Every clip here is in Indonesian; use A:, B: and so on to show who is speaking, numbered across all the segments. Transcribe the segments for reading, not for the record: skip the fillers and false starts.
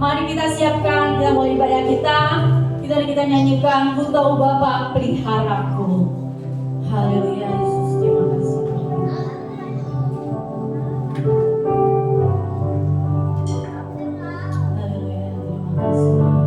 A: Mari kita siapkan, kita mulai ibadah kita nyanyikan Ku Tahu Bapa Peliharaku. Haleluya Yesus, terima kasih. Haleluya, terima kasih.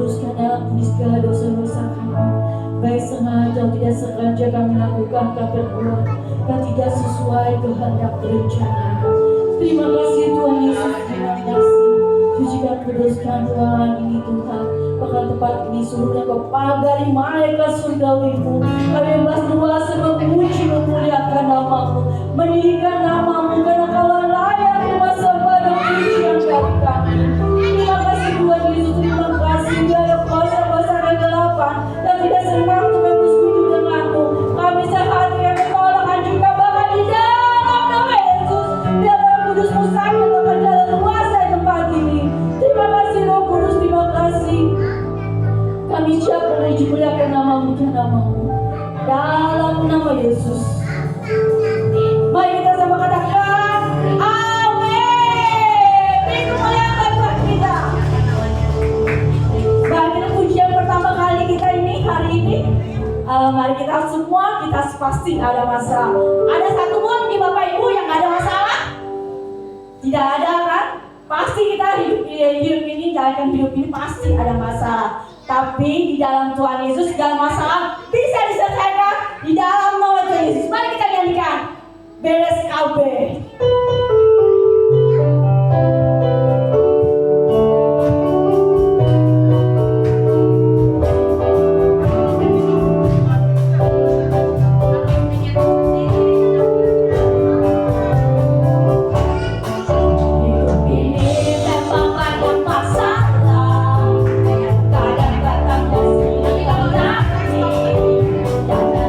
A: kuduskan dan ampuni segala dosa-dosa kami, baik sengaja atau tidak sengaja kami lakukan keperluan yang tidak sesuai kehendak rencana. Terima kasih Tuhan Yesus, terima kasih. Sucikan kuduskan ruangan ini Tuhan, bahkan tempat ini seluruhnya Kau pagari malaikat surgawimu. Kami berdoa memuji memuliakan nama-Mu, meninggikan nama-Mu, karena Kau layak rumah sembah dan pujian dari kami. Terima kasih Tuhan Yesus, terima kasih. Biar kuasa-kuasa kegelapan dan tidak senang untuk bersekutu dengan-Mu. Kami sehati yang menolak hancurkan bahkan di dalam nama Yesus. Biar Roh Kudus-Mu sampai bekerja dan kuasa di tempat ini. Terima kasih Roh Kudus, terima kasih. Kami siap menuju muliakan nama-Mu dan nama-Mu. Dalam nama Yesus. Mari kita sama katakan amin. Beri kemuliaan Tuhan kita. Bagi pujian pertama kali kita ini hari ini, mari kita semua kita pasti ada masalah. Ada satu pun di Bapak Ibu yang ada masalah? Tidak ada kan? Pasti kita hidup ini, jalankan hidup ini pasti ada masalah. Tapi di dalam Tuhan Yesus segala masalah bisa diselesaikan di dalam nama Tuhan Yesus. Mari kita nyanyikan beres kabeh.
B: Kadang datang dan silih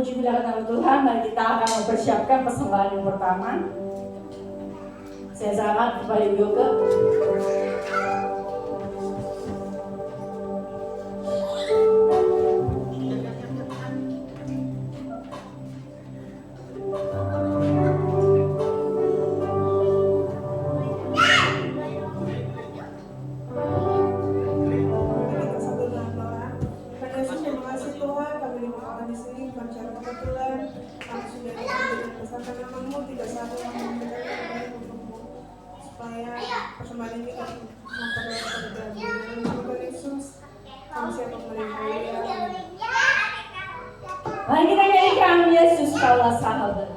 A: memuji nama Tuhan, mari kita akan mempersiapkan persembahan yang pertama. Saya sangat kepada Ibu Yoga.
B: Persembahan ini kan memperoleh keberhasilan Tuhan Yesus. Kami siap menerima.
A: Mari kita nyanyikan Yesus kaulah sahabat.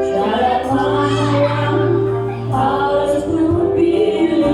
A: Syarat mana yang harus ku pilih.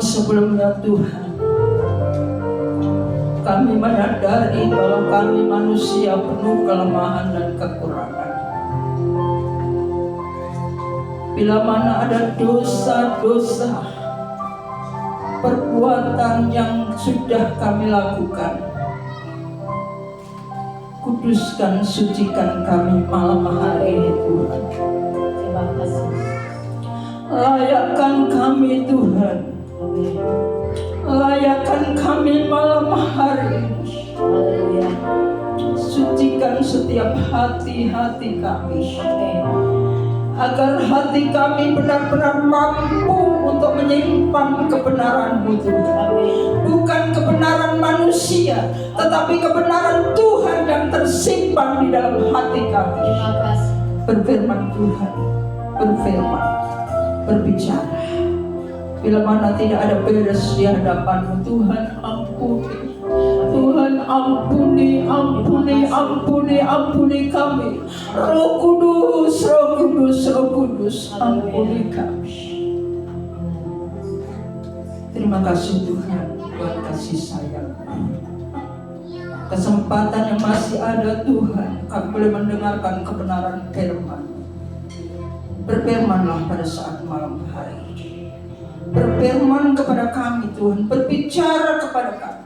C: sebelumnya Tuhan, kami menyadari bahwa kami manusia penuh kelemahan dan kekurangan. Bila mana ada dosa-dosa, perbuatan yang sudah kami lakukan, kuduskan, sucikan kami malam hari ini Tuhan.
A: Terima kasih.
C: Layakkan kami Tuhan,
A: Amin.
C: layakkan kami malam hari ini.
A: Haleluya.
C: Sucikan setiap hati-hati kami,
A: Amin.
C: agar hati kami benar-benar mampu untuk menyimpan kebenaran-Mu Tuhan.
A: Amin.
C: Bukan kebenaran manusia, tetapi kebenaran Tuhan yang tersimpan di dalam hati kami.
A: Terima kasih.
C: Berfirman Tuhan, berfirman, berbicara. Bila mana tidak ada beres di hadapan-Mu Tuhan, ampuni. Tuhan ampuni, ampuni, ampuni, ampuni kami. Roh Kudus, Roh Kudus, Roh Kudus, ampuni kami. Terima kasih Tuhan buat kasih sayang. Kesempatan yang masih ada Tuhan, kami boleh mendengarkan kebenaran firman. Berfirmanlah pada saat malam hari ini. Berfirman kepada kami Tuhan, berbicara kepada kami.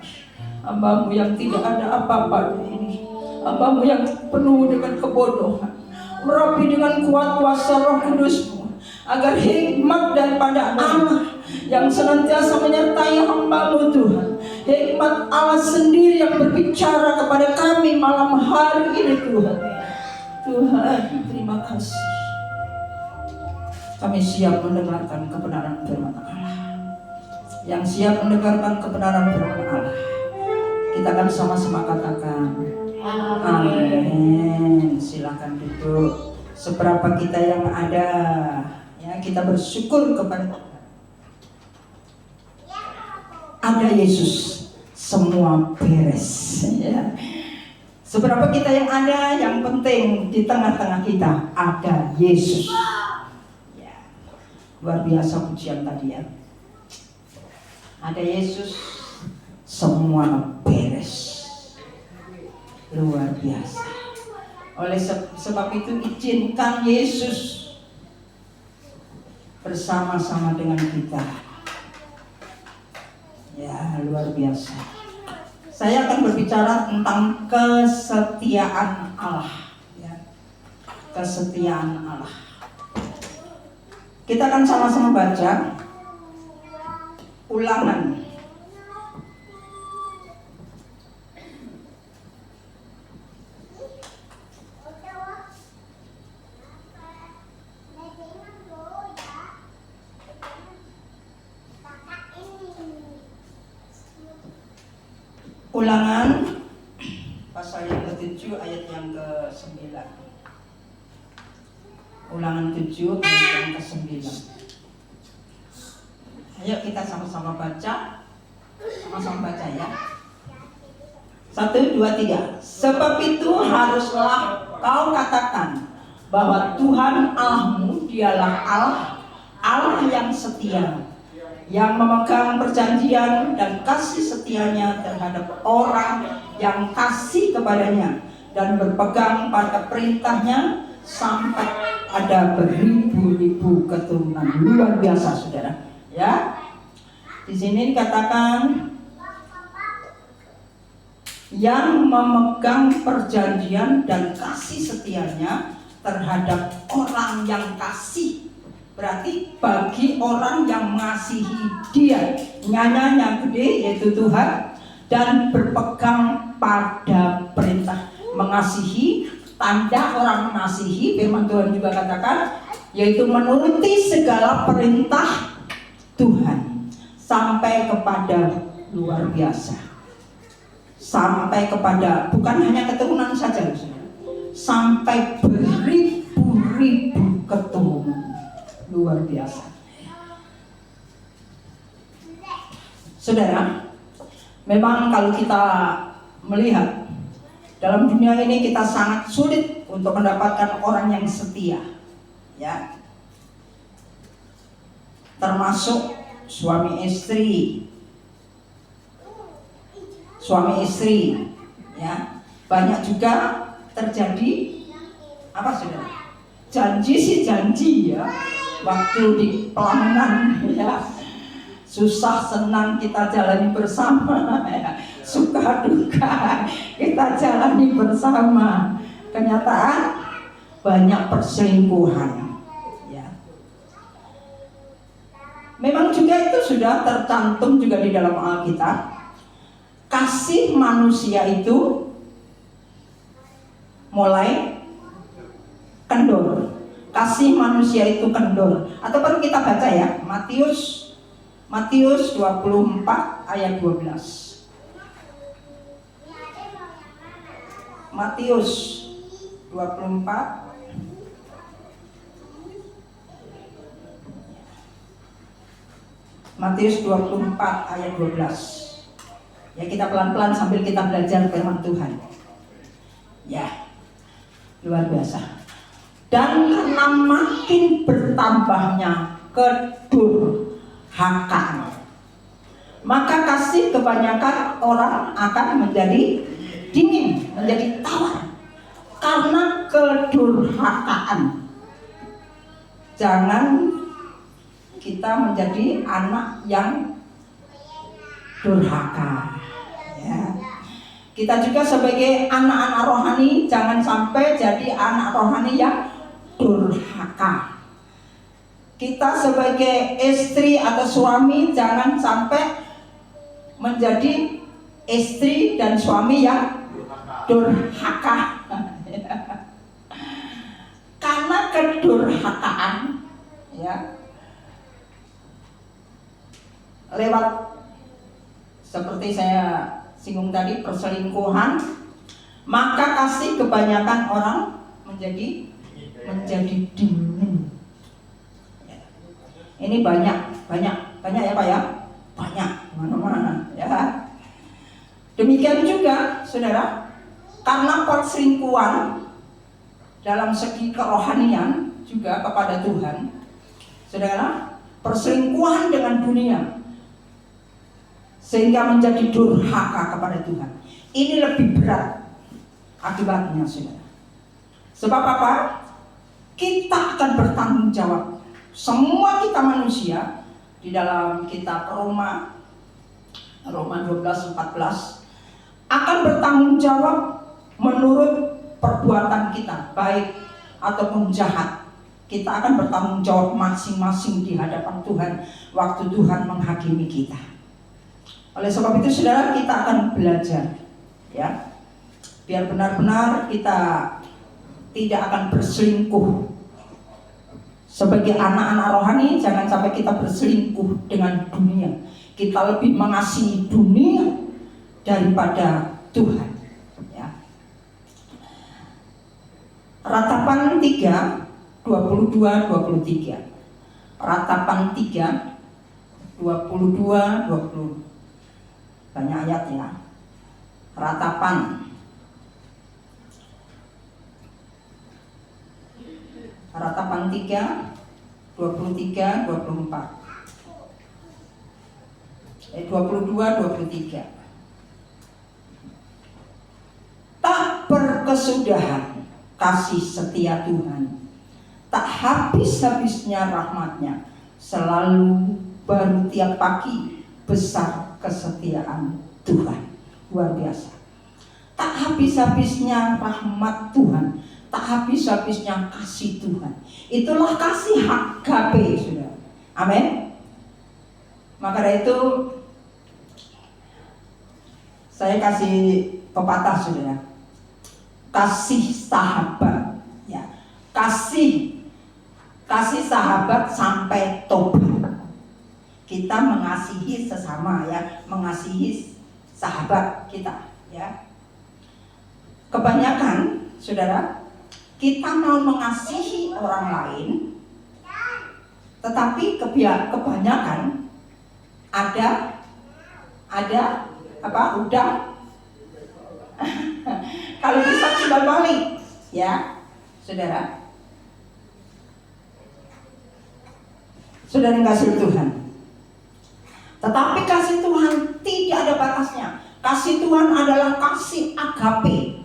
C: Hamba-Mu yang tidak ada apa-apa ini, hamba-Mu yang penuh dengan kebodohan, merapi dengan kuat kuasa Roh Kudus-Mu, agar hikmat daripada Allah yang senantiasa menyertai hamba-Mu Tuhan, hikmat Allah sendiri yang berbicara kepada kami malam hari ini Tuhan. Tuhan, terima kasih. Kami siap mendengarkan kebenaran firman Allah. Yang siap mendengarkan kebenaran firman Allah, kita akan sama-sama katakan amin. Silakan duduk. Seberapa kita yang ada, ya, kita bersyukur kepada Tuhan. Ada Yesus, semua beres, ya. Seberapa kita yang ada, yang penting di tengah-tengah kita ada Yesus, ya. Luar biasa pujian tadi, ya. Ada Yesus, semua beres. Luar biasa. Oleh sebab itu izinkan Yesus bersama-sama dengan kita. Ya, luar biasa. Saya akan berbicara tentang kesetiaan Allah, ya. Kesetiaan Allah. Kita akan sama-sama baca Ulangan Ulangan pasal yang ke-7 ayat yang ke-9. Ulangan 7 ayat yang ke-9. Ayo kita sama-sama baca. Sama-sama baca, ya. 1, 2, 3. Sebab itu haruslah kau katakan bahwa Tuhan Allahmu dialah Allah yang setia, yang memegang perjanjian dan kasih setianya terhadap orang yang kasih kepadanya dan berpegang pada perintahnya sampai ada beribu-ribu keturunan. Luar biasa, saudara. Ya, di sini dikatakan yang memegang perjanjian dan kasih setianya terhadap orang yang kasih. Berarti bagi orang yang mengasihi Dia, nyanya yang gede yaitu Tuhan, dan berpegang pada perintah. Mengasihi, tanda orang mengasihi, firman Tuhan juga katakan, yaitu menuruti segala perintah Tuhan sampai kepada luar biasa. Sampai kepada bukan hanya keturunan saja, sampai beribu-ribu keturunan. Luar biasa. Saudara, memang kalau kita melihat dalam dunia ini kita sangat sulit untuk mendapatkan orang yang setia, ya. Termasuk suami istri, ya. Banyak juga terjadi apa saudara? Janji ya, waktu di pelaminan ya. Susah senang kita jalani bersama ya. Suka duka kita jalani bersama. Kenyataan banyak perselingkuhan ya. Memang juga itu sudah tercantum juga di dalam Alkitab. Kasih manusia itu mulai kendor. Kasih manusia itu kendor. Atau perlu kita baca ya, Matius 24 ayat 12. Matius 24 ayat 12. Ya, kita pelan-pelan sambil kita belajar firman Tuhan. Ya, luar biasa. Dan karena makin bertambahnya kedurhakaan, maka kasih kebanyakan orang akan menjadi dingin, menjadi tawar. Karena kedurhakaan. Jangan kita menjadi anak yang durhaka. Ya. Kita juga sebagai anak-anak rohani jangan sampai jadi anak rohani yang durhaka. Kita sebagai istri atau suami jangan sampai menjadi istri dan suami yang durhaka. Karena kedurhakaan ya, lewat seperti saya singgung tadi, perselingkuhan, maka kasih kebanyakan orang menjadi dingin. Ini banyak ya Pak ya, banyak mana-mana ya. Demikian juga saudara, karena perselingkuhan dalam segi kerohanian juga kepada Tuhan, saudara, perselingkuhan dengan dunia sehingga menjadi durhaka kepada Tuhan. Ini lebih berat akibatnya saudara. Sebab apa? Kita akan bertanggung jawab. Semua kita manusia, di dalam kitab Roma 12:14 akan bertanggung jawab menurut perbuatan kita, baik ataupun jahat. Kita akan bertanggung jawab masing-masing di hadapan Tuhan waktu Tuhan menghakimi kita. Oleh sebab itu saudara, kita akan belajar ya, biar benar-benar kita tidak akan berselingkuh. Sebagai anak-anak rohani jangan sampai kita berselingkuh dengan dunia. Kita lebih mengasihi dunia daripada Tuhan ya. Ratapan 3 22-23. Ratapan 3 22-20. Banyak ayat ya. Ratapan 3 23-24. 22-23. Tak berkesudahan kasih setia Tuhan, tak habis-habisnya rahmatnya, selalu baru tiap pagi, besar kesetiaan Tuhan. Luar biasa. Tak habis-habisnya rahmat Tuhan, tak habis-habisnya kasih Tuhan. Itulah kasih agape, saudara. Amin. Maka dari itu saya kasih pepatah saudara, kasih sahabat ya, kasih sahabat sampai tobat. Kita mengasihi sesama ya, mengasihi sahabat kita ya. Kebanyakan saudara, kita mau mengasihi orang lain, tetapi kebanyakan ada apa, udah kalau bisa timbal balik ya saudara. Saudara yang kasih Tuhan, Tetapi kasih Tuhan tidak ada batasnya. Kasih Tuhan adalah kasih agape,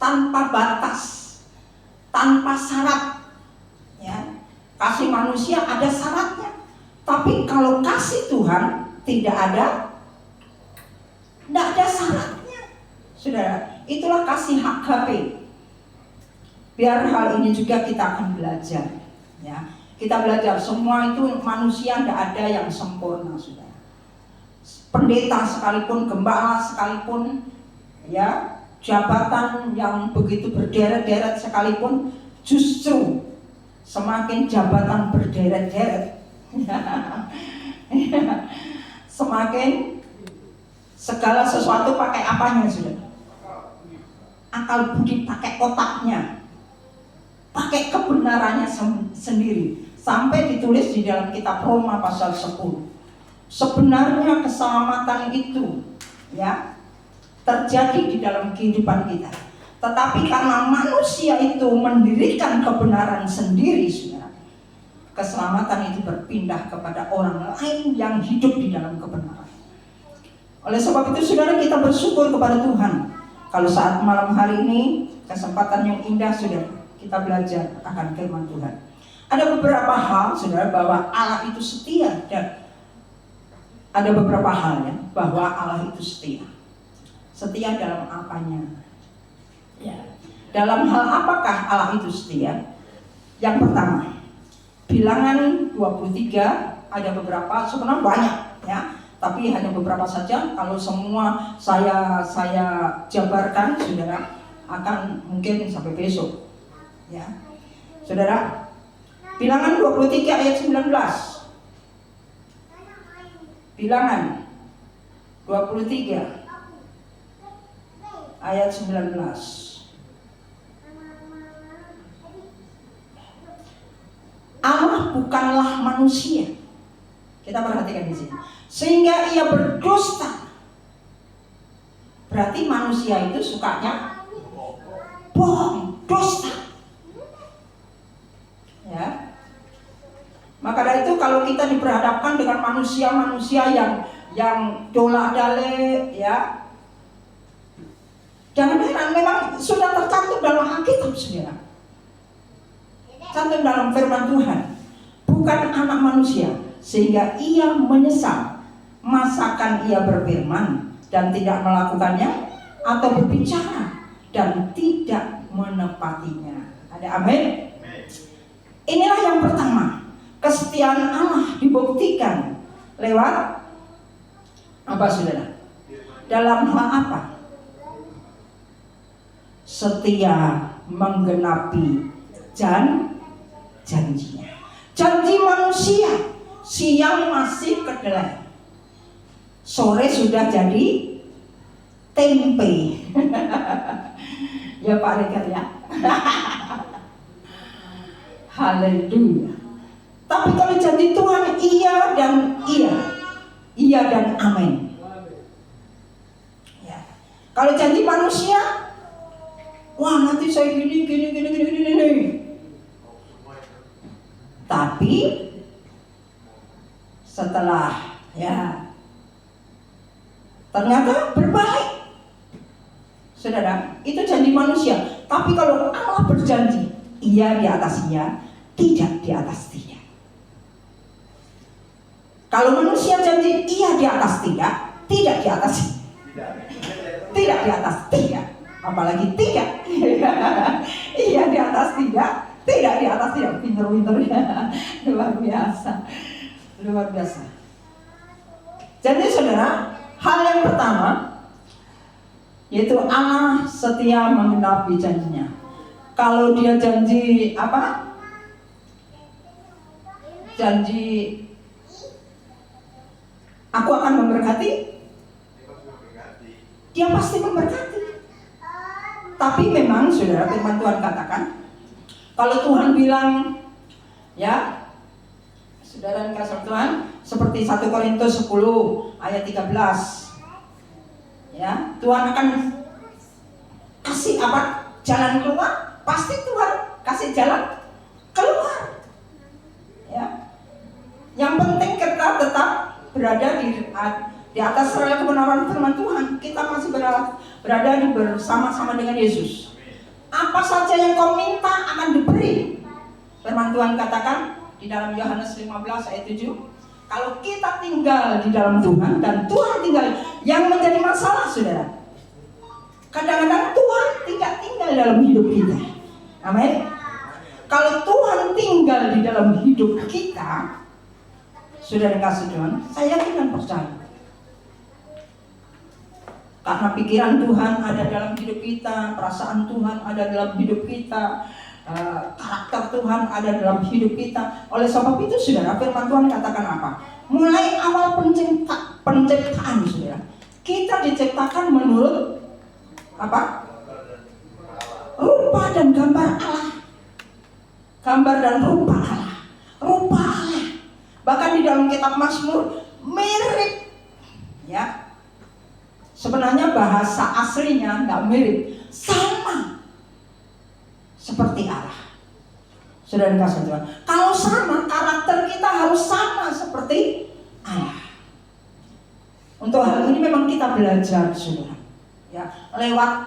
C: tanpa batas, tanpa syarat. Ya, kasih manusia ada syaratnya. Tapi kalau kasih Tuhan tidak ada syaratnya. Saudara, itulah kasih agape. Biar hal ini juga kita akan belajar. Ya, kita belajar semua itu manusia tidak ada yang sempurna, saudara. Pendeta sekalipun, gembala sekalipun, ya, jabatan yang begitu berderet-deret sekalipun, justru semakin jabatan berderet-deret, semakin segala sesuatu pakai apanya, saudara? Akal budi pakai otaknya, pakai kebenarannya sendiri. Sampai ditulis di dalam kitab Roma pasal 10. Sebenarnya keselamatan itu, ya, terjadi di dalam kehidupan kita. Tetapi karena manusia itu mendirikan kebenaran sendiri, saudara, keselamatan itu berpindah kepada orang lain yang hidup di dalam kebenaran. Oleh sebab itu, saudara, kita bersyukur kepada Tuhan kalau saat malam hari ini kesempatan yang indah, saudara, kita belajar akan firman Tuhan. Ada beberapa hal, saudara, bahwa Allah itu setia, dan ada beberapa hal, ya, bahwa Allah itu setia. Setia dalam apanya? Ya. Dalam hal apakah Allah itu setia? Yang pertama, Bilangan 23, ada beberapa, sebenarnya banyak, ya, tapi hanya beberapa saja. Kalau semua saya jabarkan, saudara, akan mungkin sampai besok, ya. Saudara, Bilangan 23 ayat 19. Bilangan 23 ayat 19. Allah bukanlah manusia. Kita perhatikan di sini. Sehingga ia berdusta. Berarti manusia itu sukanya bohong, dusta. Ya. Maka dari itu kalau kita diperhadapkan dengan manusia-manusia yang dola-dale, ya, jangan heran, memang sudah tercantum dalam Alkitab, saudara. Cantum dalam firman Tuhan. Bukan anak manusia, sehingga ia menyesal. Masakan ia berfirman dan tidak melakukannya, atau berbicara dan tidak menepatinya. Ada amin? Inilah yang pertama. Kesetiaan Allah dibuktikan lewat apa, saudara? Dalam hal apa? Setia menggenapi janjinya. Janji manusia siang masih kedelai, sore sudah jadi tempe. Ya Pak Rekan, ya. Haleluya. Tapi kalau janji Tuhan iya dan iya, iya dan amin. Ya. Kalau janji manusia, wah nanti saya gini. Tapi setelah, ya, ternyata berbalik. Saudara, itu janji manusia. Tapi kalau Allah berjanji, iya di atas iya, tidak di atas tidak. Kalau manusia janji iya di atas tidak di atas tidak di atas tidak, apalagi tidak. Iya di atas tidak di atas tidak. Pinter-pinternya luar biasa. Jadi saudara, hal yang pertama yaitu Allah setia menggenapi janjinya. Kalau dia janji apa? Janji aku akan memberkati, dia pasti memberkati. Tapi memang saudara, firman Tuhan katakan, kalau Tuhan bilang, ya, saudara yang kasih Tuhan, seperti 1 Korintus 10 ayat 13, ya, Tuhan akan kasih apa? Jalan keluar. Pasti Tuhan kasih jalan keluar. Ya. Yang penting kita tetap berada di atas rel kebenaran firman Tuhan, kita masih berada bersama-sama dengan Yesus. Apa saja yang kau minta akan diberi. Firman Tuhan katakan di dalam Yohanes 15 ayat 7, kalau kita tinggal di dalam Tuhan dan Tuhan tinggal, yang menjadi masalah saudara, kadang-kadang Tuhan tidak tinggal dalam hidup kita. Amin. Kalau Tuhan tinggal di dalam hidup kita, saudara kasih Tuhan, saya yakin dan percaya, karena pikiran Tuhan ada dalam hidup kita, perasaan Tuhan ada dalam hidup kita, karakter Tuhan ada dalam hidup kita. Oleh sebab itu saudara, firman Tuhan katakan apa? Mulai awal penciptaan saudara, kita diciptakan menurut apa? Rupa dan gambar Allah. Gambar dan rupa Allah. Rupa Allah. Bahkan di dalam kitab Mazmur mirip, ya. Sebenarnya bahasa aslinya nggak mirip, sama seperti Allah. Saudara kasih Tuhan, kalau sama, karakter kita harus sama seperti Allah. Untuk hal ini memang kita belajar, saudara, ya, lewat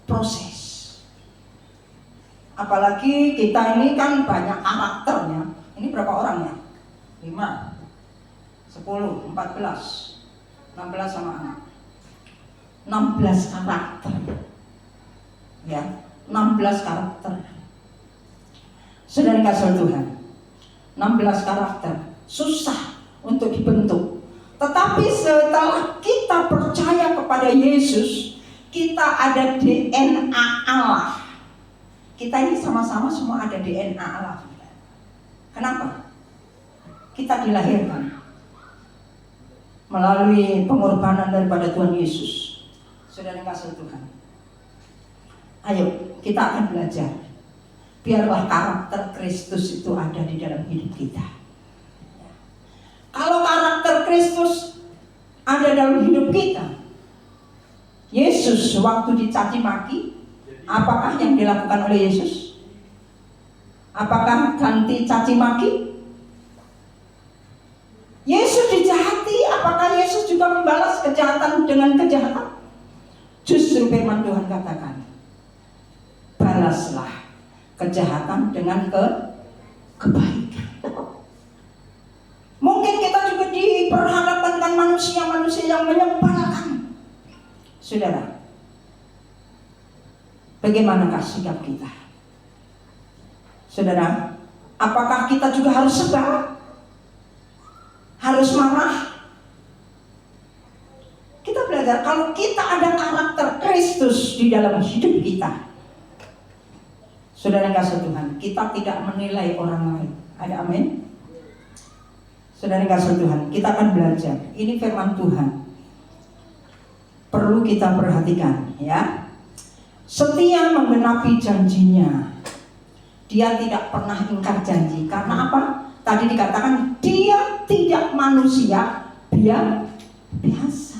C: proses. Apalagi kita ini kan banyak karakternya. Ini berapa orang ya? 5, 10, 14, 16 sama anak. 16 karakter. Ya, 16 karakter. Saudara kasih Tuhan, 16 karakter susah untuk dibentuk. Tetapi setelah kita percaya kepada Yesus, kita ada DNA Allah. Kita ini sama-sama semua ada DNA Allah. Kenapa? Kita dilahirkan melalui pengorbanan daripada Tuhan Yesus. Saudara kasih Tuhan, ayo kita akan belajar. Biarlah karakter Kristus itu ada di dalam hidup kita. Kalau karakter Kristus ada dalam hidup kita, Yesus waktu dicaci maki, apakah yang dilakukan oleh Yesus? Apakah ganti caci maki? Yesus dijahati, apakah Yesus juga membalas kejahatan dengan kejahatan? Justru firman Tuhan katakan, balaslah kejahatan dengan kebaikan. Mungkin kita juga diperhadapkan dengan manusia-manusia yang menyebalkan. Saudara, bagaimanakah sikap kita? Saudara, apakah kita juga harus sebal? Harus marah? Kita belajar kalau kita ada karakter Kristus di dalam hidup kita. Saudara kasih Tuhan, kita tidak menilai orang lain. Ada amin? Saudara kasih Tuhan, kita akan belajar. Ini firman Tuhan, perlu kita perhatikan, ya. Setia menggenapi janjinya. Dia tidak pernah ingkar janji. Karena apa? Tadi dikatakan dia tidak manusia biasa.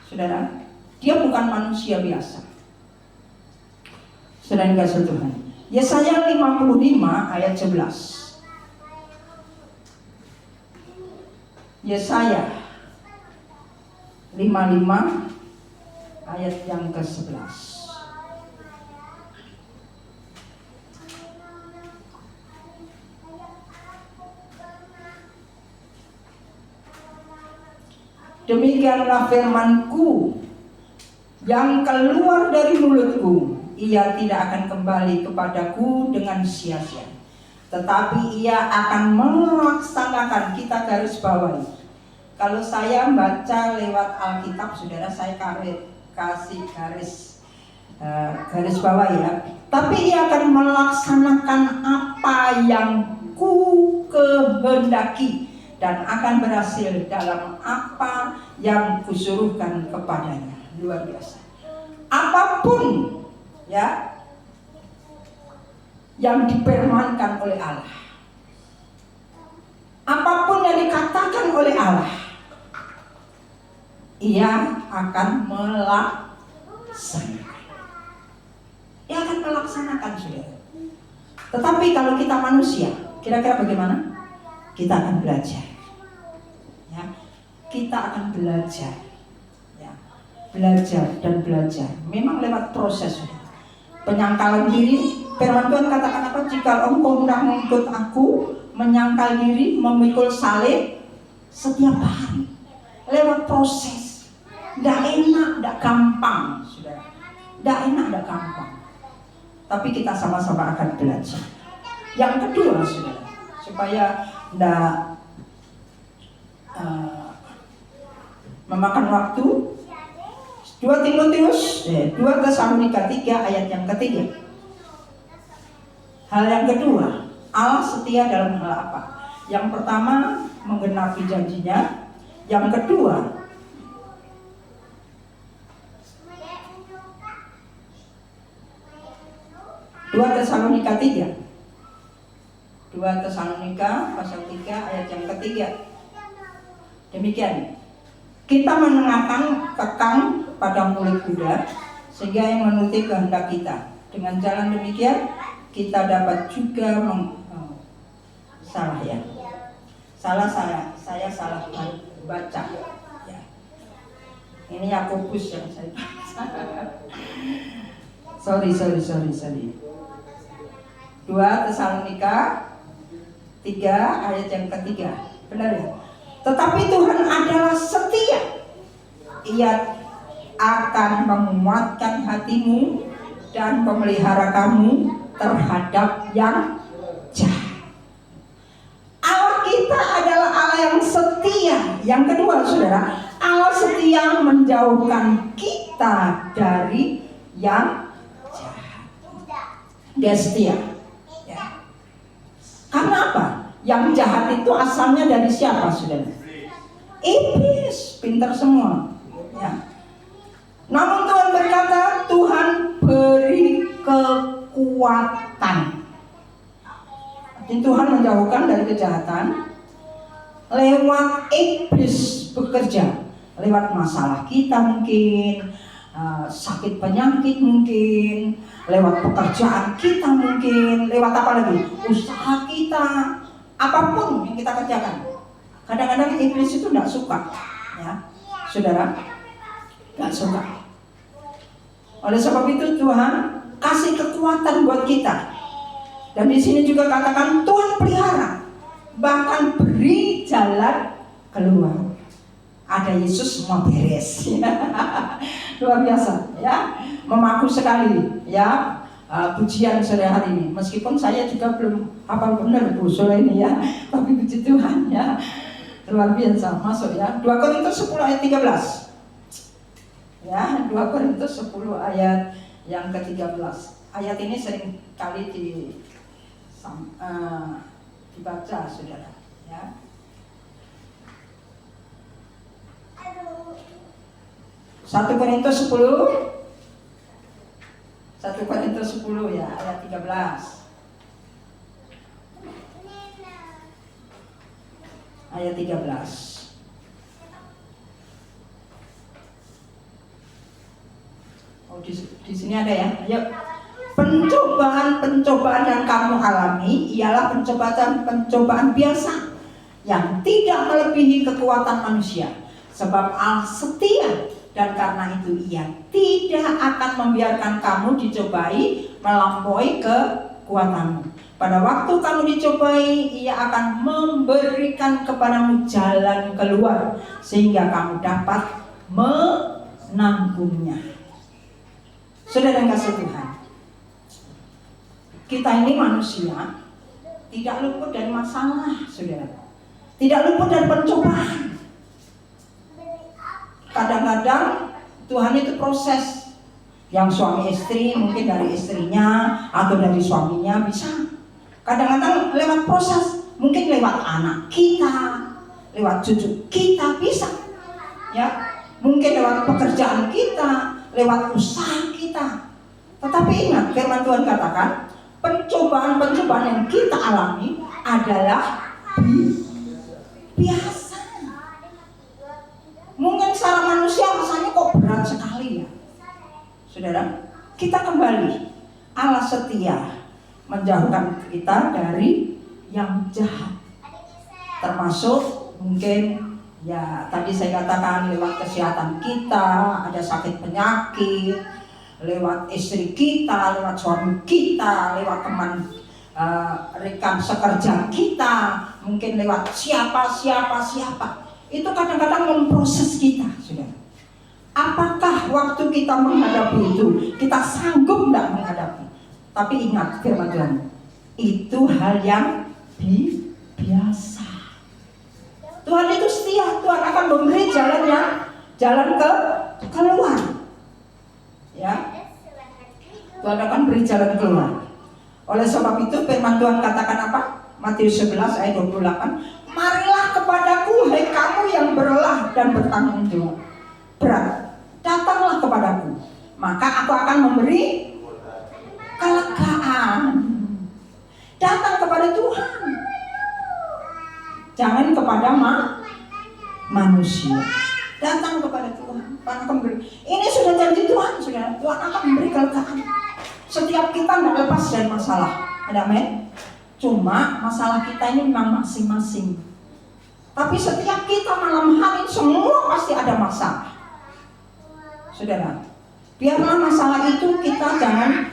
C: Saudara, dia bukan manusia biasa. Saudara kasih Tuhan, Yesaya 55 ayat 11. Yesaya 55 ayat yang ke-11. Demikianlah firman-Ku yang keluar dari mulutku, ia tidak akan kembali kepadaku dengan sia-sia, tetapi ia akan melaksanakan. Kita garis bawahi. Kalau saya baca lewat Alkitab, saudara, saya kasih garis bawah ya. Tapi ia akan melaksanakan apa yang ku kehendaki dan akan berhasil dalam apa yang kusuruhkan kepadanya. Luar biasa. Apapun ya yang dipermankan oleh Allah, apapun yang dikatakan oleh Allah, ia akan melaksanakan. Ia akan melaksanakan, saudara. Tetapi kalau kita manusia, kira-kira bagaimana? kita akan belajar. Ya, kita akan belajar. Ya, belajar dan belajar. Memang lewat proses. Penyangkalan diri, firman Tuhan katakan apa? Jika engkau hendak mengikut aku, menyangkal diri, memikul salib setiap hari. Lewat proses. Tidak enak, tidak gampang, saudara. Tidak enak, tidak gampang. Tapi kita sama-sama akan belajar. Yang kedua, saudara, supaya tidak memakan waktu, 2 Tesalonika 3 ayat yang ketiga. Hal yang kedua, Allah setia dalam hal apa? Yang pertama, menggenapi janjinya. Yang kedua, Dua Tesalonika 3 pasal 3 ayat yang ketiga. Demikian, kita menenangkan kekang pada mulut kuda, sehingga yang menuruti kehendak kita. Dengan jalan demikian kita dapat juga saya salah baca ya. Ini Yakobus yang saya baca. sorry 2 Tesalonika 3 ayat yang ketiga. Benar ya? Tetapi Tuhan adalah setia. Ia akan menguatkan hatimu dan memelihara kamu terhadap yang jahat. Allah kita adalah Allah yang setia. Yang kedua, saudara, Allah setia menjauhkan kita dari yang jahat. Dia setia. Ya. Karena apa? Yang jahat itu asalnya dari siapa, saudara? Iblis, pintar semua. Ya. Namun Tuhan berkata, Tuhan beri kekuatan. Tuhan menjauhkan dari kejahatan lewat iblis bekerja, lewat masalah kita mungkin, sakit penyakit mungkin, lewat pekerjaan kita mungkin, lewat apa lagi? Usaha kita, apapun yang kita kerjakan. Kadang-kadang iblis itu tidak suka, ya, saudara, tidak suka. Oleh sebab itu Tuhan kasih kekuatan buat kita. Dan di sini juga katakan Tuhan pelihara, bahkan beri jalan keluar. Ada Yesus semua beres. Luar biasa, ya, memaku sekali, ya. Pujian sore hari ini, meskipun saya juga belum hafal benar Bu sore ini ya, tapi puji Tuhan ya, luar biasa. Masuk ya, 2 Korintus 10 ayat 13 ya, 2 Korintus 10 ayat yang ke-13. Ayat ini sering kali dibaca saudara ya. 1 Korintus 10 ya, ayat 13. Ayat 13. Oh, di sini ada ya. Ayo. Pencobaan yang kamu alami ialah pencobaan biasa yang tidak melebihi kekuatan manusia. Sebab Allah setia, dan karena itu Ia tidak akan membiarkan kamu dicobai melampaui kekuatanmu. Pada waktu kamu dicobai, Ia akan memberikan kepadamu jalan keluar sehingga kamu dapat menanggungnya. Saudara yang kasih Tuhan, kita ini manusia tidak luput dari masalah, saudara. Tidak luput dari pencobaan. Kadang-kadang Tuhan itu proses. Yang suami istri mungkin dari istrinya atau dari suaminya bisa. Kadang-kadang lewat proses, mungkin lewat anak kita, lewat cucu kita bisa. Ya, mungkin lewat pekerjaan kita, lewat usaha kita. Tetapi ingat, firman Tuhan katakan, pencobaan-pencobaan yang kita alami adalah biasa. Mungkin secara manusia rasanya kok berat sekali ya. Saudara, kita kembali. Allah setia menjauhkan kita dari yang jahat. Termasuk mungkin ya tadi saya katakan lewat kesehatan kita, ada sakit penyakit, lewat istri kita, lewat suami kita, lewat teman rekan sekerja kita, mungkin lewat siapa. Itu kadang-kadang memproses kita, saudara. Apakah waktu kita menghadapi itu kita sanggup tidak menghadapi? Tapi ingat firman Tuhan, itu hal yang biasa. Tuhan itu setia, Tuhan akan memberi jalan ke keluar. Ya. Tuhan akan beri jalan keluar. Oleh sebab itu firman Tuhan katakan apa? Matius 11 ayat 28. Marilah kepadaku hai kamu yang berlelah dan bertanggung jawab berat. Datanglah kepadaku, maka aku akan memberi kelegaan. Datang kepada Tuhan. Jangan kepada manusia. Datang kepada Tuhan. Tuhan akan memberi. Ini sudah janji Tuhan, saudara. Tuhan akan memberi kelegaan. Setiap kita tidak lepas dari masalah. Amin. Cuma masalah kita ini memang masing-masing. Tapi setiap kita malam hari semua pasti ada masalah. Saudara, biarlah masalah itu kita jangan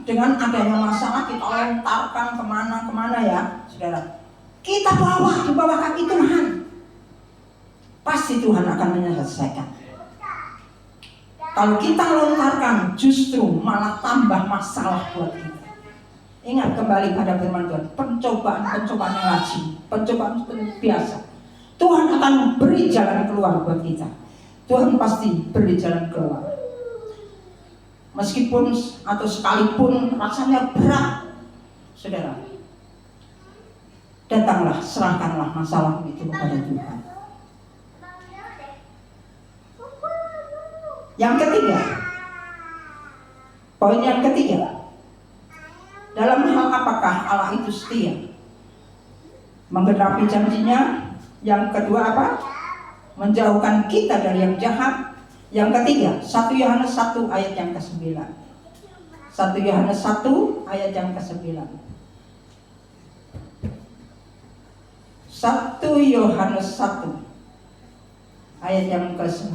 C: dengan adanya masalah kita lontarkan kemana-kemana ya, saudara. Kita bawa di bawah kaki Tuhan. Pasti Tuhan akan menyelesaikan. Kalau kita lontarkan justru malah tambah masalah buat kita. Ingat kembali pada firman Tuhan, pencobaan yang lazim, pencobaan biasa. Tuhan akan beri jalan keluar buat kita. Tuhan pasti beri jalan keluar. Meskipun atau sekalipun rasanya berat, saudara, datanglah, serahkanlah masalah itu kepada Tuhan. Yang ketiga, poin yang ketiga, dalam hal apakah Allah itu setia? Menggenapi janjinya. Yang kedua apa? Menjauhkan kita dari yang jahat. Yang ketiga, 1 Yohanes 1 ayat yang ke-9. 1 Yohanes 1 ayat yang ke-9. 1 Yohanes 1 ayat yang ke-9.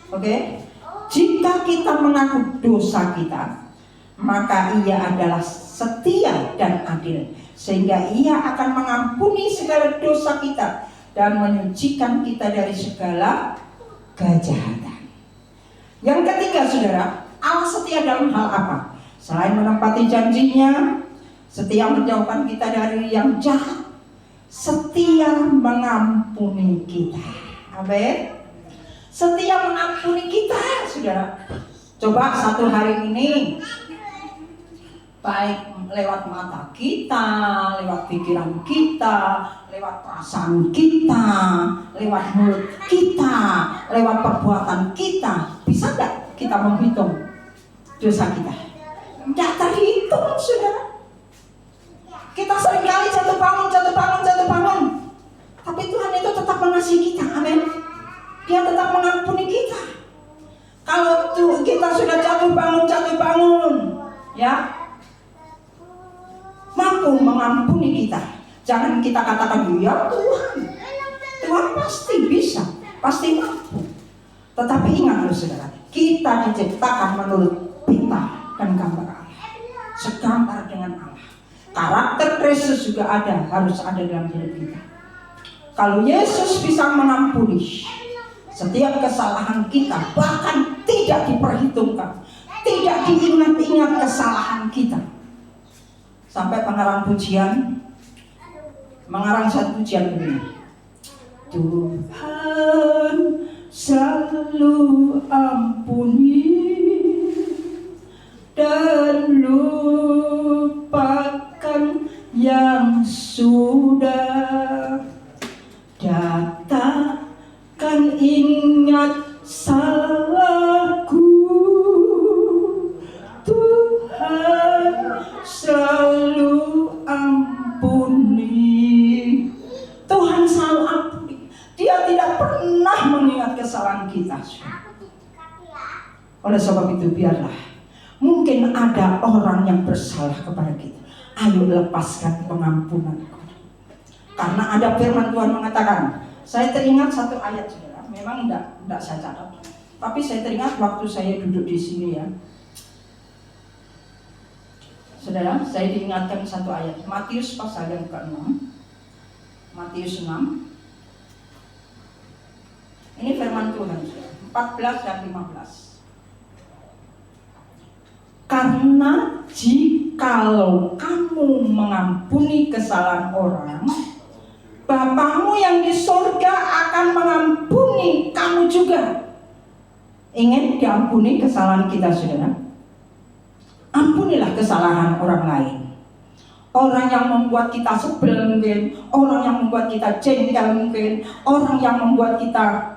C: Oke? Jika kita mengaku dosa kita, maka Ia adalah setia dan adil, sehingga Ia akan mengampuni segala dosa kita dan menyucikan kita dari segala kejahatan. Yang ketiga, saudara, Allah setia dalam hal apa? Selain menepati janjinya, setia menjauhkan kita dari yang jahat, setia mengampuni kita. Amin. Setia mengampuni kita, saudara. Coba satu hari ini, baik lewat mata kita, lewat pikiran kita, lewat perasaan kita, lewat mulut kita, lewat perbuatan kita, bisa gak kita menghitung dosa kita? Tidak terhitung, saudara. Kita seringkali jatuh bangun, tapi Tuhan itu tetap mengasihi kita. Amin. Dia tetap mengampuni kita. Kalau kita sudah jatuh bangun, ya, mampu mengampuni kita. Jangan kita katakan, ya Tuhan pasti bisa, pasti mampu. Tetapi ingat, saudara, kita diciptakan menurut pita dan gambar Allah, segambar dengan Allah. Karakter Kristus juga harus ada dalam hidup kita. Kalau Yesus bisa mengampuni setiap kesalahan kita, bahkan tidak diperhitungkan, tidak diingat-ingat kesalahan kita. Sampai pengarang pujian mengarang satu pujian ini. Tuhan selalu ampuni dan lupakan yang sudah. Datangkan ingat salahku, Tuhan selalu ampuni. Tuhan selalu ampuni. Dia tidak pernah mengingat kesalahan kita. Oleh sebab itu biarlah, mungkin mungkin ada orang yang bersalah kepada kita. Ayo lepaskan pengampunan. Karena ada firman Tuhan mengatakan, saya teringat satu ayat saudara, memang enggak saya catat, tapi saya teringat waktu saya duduk di sini ya. Saudara, saya diingatkan satu ayat, Matius pasal yang ke-6, Matius 6. Ini firman Tuhan, 14 dan 15. Karena jikalau kamu mengampuni kesalahan orang, Bapamu yang di surga akan mengampuni kamu juga. Ingin diampuni kesalahan kita, saudara? Ampunilah kesalahan orang lain. Orang yang membuat kita sebel mungkin, orang yang membuat kita jengkel mungkin, orang yang membuat kita.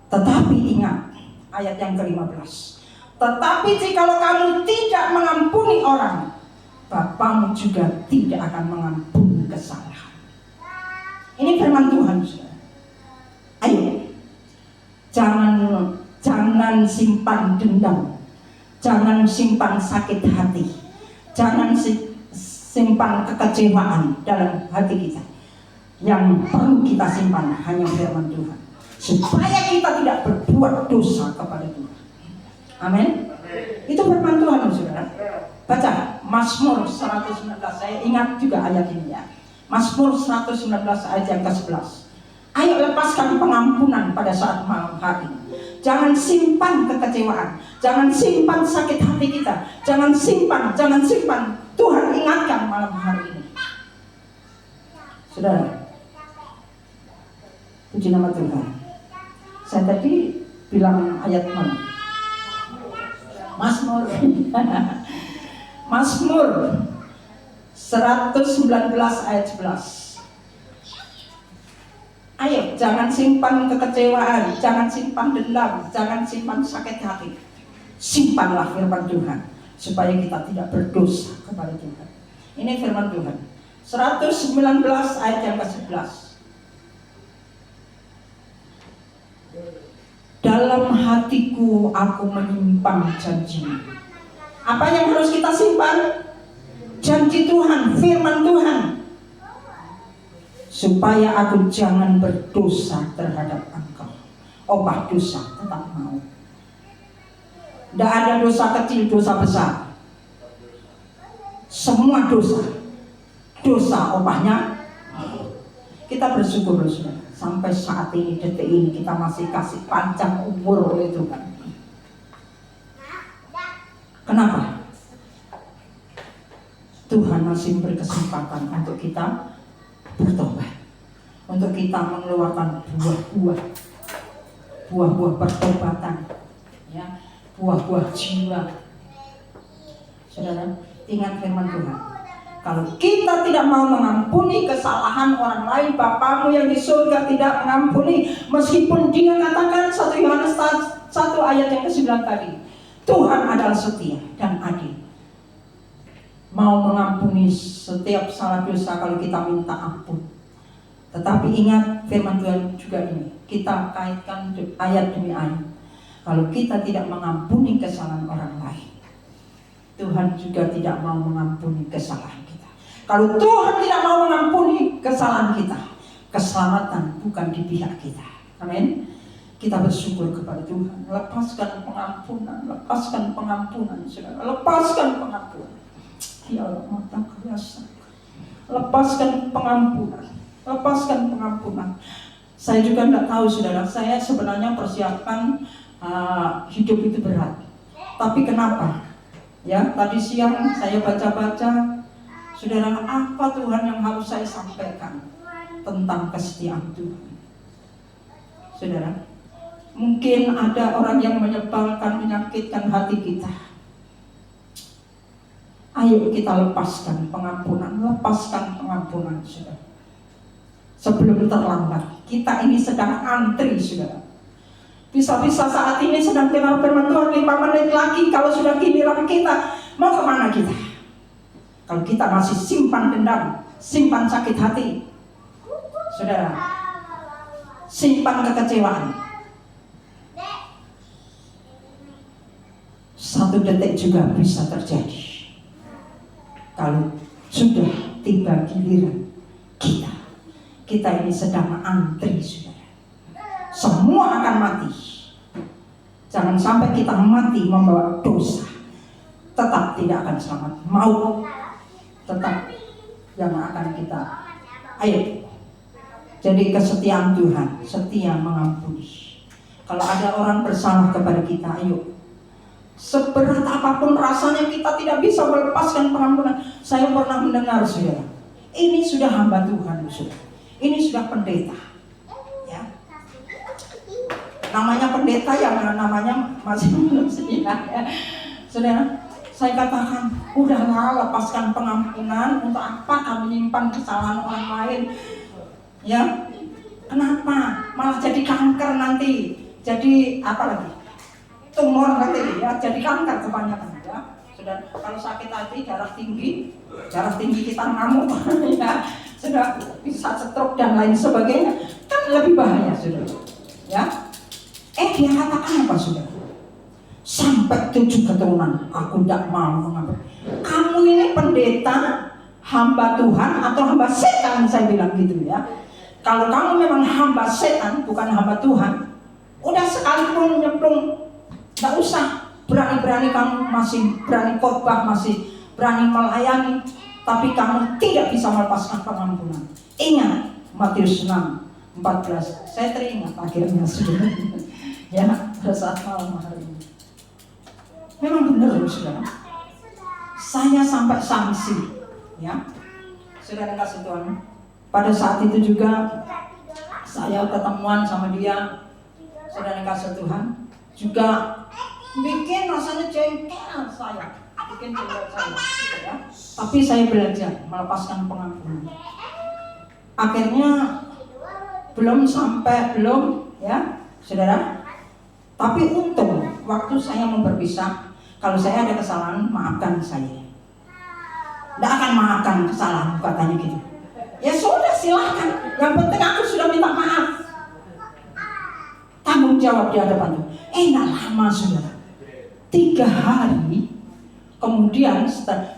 C: Tetapi ingat ayat yang ke-15. Tetapi jikalau kamu tidak mengampuni orang, Bapamu juga tidak akan mengampuni kesalahan. Ini firman Tuhan, saudara. Ayo, jangan simpan dendam, jangan simpan sakit hati, jangan simpan kekecewaan dalam hati kita. Yang perlu kita simpan hanya firman Tuhan, supaya kita tidak berbuat dosa kepada Tuhan. Amin. Itu firman Tuhan, saudara. Baca Mazmur 119. Saya ingat juga ayat ini ya. Mazmur 119 ayat yang ke-11. Ayo lepaskan pengampunan pada saat malam hari. Jangan simpan kekecewaan, jangan simpan sakit hati kita, jangan simpan. Tuhan ingatkan malam hari ini. Saudara, puji nama Tuhan. Saya tadi bilang ayat mana? Mazmur. Mazmur 119 ayat 11. Ayo, jangan simpan kekecewaan, jangan simpan dendam, jangan simpan sakit hati. Simpanlah firman Tuhan, supaya kita tidak berdosa kepada Tuhan. Ini firman Tuhan 119 ayat yang ke-11. Dalam hatiku aku menyimpan janji. Apa yang harus kita simpan? Janji Tuhan, firman Tuhan, supaya aku jangan berdosa terhadap engkau. Obah dosa tetap mau. Tidak ada dosa kecil, dosa besar. Semua dosa obahnya. Kita bersyukur, saudara, sampai saat ini, detik ini kita masih kasih panjang umur oleh Tuhan. Kenapa? Tuhan masih memberi kesempatan untuk kita bertobat, untuk kita mengeluarkan buah-buah pertobatan, ya, buah-buah jiwa. Saudara, ingat firman Tuhan. Kalau kita tidak mau mengampuni kesalahan orang lain, Bapamu yang di surga tidak mengampuni. Meskipun dia katakan 1 Yohanes 1 ayat yang ke-9 tadi, Tuhan adalah setia dan adil, mau mengampuni setiap salah dosa kalau kita minta ampun. Tetapi ingat firman Tuhan juga ini, kita kaitkan ayat demi ayat. Kalau kita tidak mengampuni kesalahan orang lain, Tuhan juga tidak mau mengampuni kesalahan kita. Kalau Tuhan tidak mau mengampuni kesalahan kita, keselamatan bukan di pihak kita. Amin. Kita bersyukur kepada Tuhan. Lepaskan pengampunan, saudara. Lepaskan pengampunan. Ya Allah, mata kuasa. Lepaskan pengampunan. Saya juga tidak tahu, saudara. Saya sebenarnya persiapkan hidup itu berat. Tapi kenapa? Ya, tadi siang saya baca-baca, saudara, apa Tuhan yang harus saya sampaikan tentang kesetiaan Tuhan. Saudara, mungkin ada orang yang menyebalkan, menyakitkan hati kita. Ayo kita lepaskan pengampunan, saudara. Sebelum terlambat. Kita ini sedang antri, saudara. Bisa-bisa saat ini sedang kenal firman Tuhan 5 menit lagi. Kalau sudah giliran kita, mau kemana kita? Kalau kita masih simpan dendam, simpan sakit hati, saudara, simpan kekecewaan, satu detik juga bisa terjadi. Kalau sudah tiba giliran kita ini sedang antri, saudara. Semua akan mati. Jangan sampai kita mati membawa dosa, tetap tidak akan selamat. Maut tetap yang akan kita. Ayo, jadi kesetiaan Tuhan, setia mengampuni. Kalau ada orang bersalah kepada kita, ayo, seberat apapun rasanya kita tidak bisa melepaskan pengampunan. Saya pernah mendengar, saudara, ini sudah hamba Tuhan, saudara. Ini sudah pendeta, ya. Namanya pendeta yang namanya masih manusia, ya. Saudara, saya katakan, udahlah, lepaskan pengampunan. Untuk apa kami menyimpan kesalahan orang lain? Ya, kenapa? Malah jadi kanker nanti. Jadi apa lagi? Tumor nanti, ya. Jadi kanker kebanyakan, ya. Sudah, kalau sakit hati, darah tinggi kita ngamuk, ya. Sudah bisa stroke dan lain sebagainya, kan lebih bahaya, saudara. Ya, dia katakan apa, saudara? Sampai 7 keturunan, aku tidak mau mengambil. Kamu ini pendeta, hamba Tuhan atau hamba setan? Saya bilang gitu, ya. Kalau kamu memang hamba setan, bukan hamba Tuhan, udah sekalipun nyemplung, nggak usah. Berani-berani kamu masih berani khotbah, masih berani melayani, tapi kamu tidak bisa melepaskan pengampunan. Ingat Matius 6:14. Saya teringat akhirnya, saudara. Ya, pada saat malam hari ini. Memang benar, saudara. Saya sampai sanksi, ya. Saudara kasih Tuhan. Pada saat itu juga saya ketemuan sama dia, saudara kasih Tuhan, juga bikin rasanya jengkel saya. Bikin cewek saya, ya. Tapi saya belajar melepaskan pengampunan. Akhirnya belum, ya, saudara. Tapi untung waktu saya mau berpisah, kalau saya ada kesalahan, maafkan saya. Tidak akan maafkan kesalahan, katanya gitu. Ya sudah, silahkan. Yang penting aku sudah minta maaf. Tanggung jawab di hadapan Tuhan. Nggak lama, saudara. 3 hari. Kemudian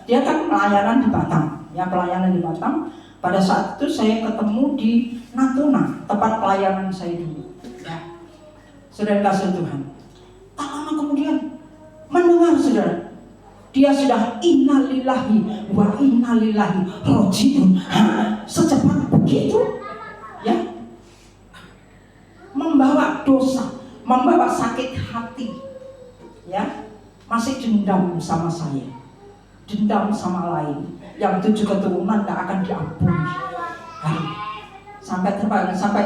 C: dia kan pelayanan di Batam, ya, pelayanan di Batam. Pada saat itu saya ketemu di Natuna, tempat pelayanan saya dulu, ya. Saudara kasih Tuhan. Tak lama kemudian mendengar, saudara, dia sudah innalillahi wa innalillahi rojiun. Secepat begitu, ya, membawa dosa, membawa sakit hati, ya. Masih dendam sama saya, dendam sama lain, yang 7 keturunan tidak akan diampuni. Sampai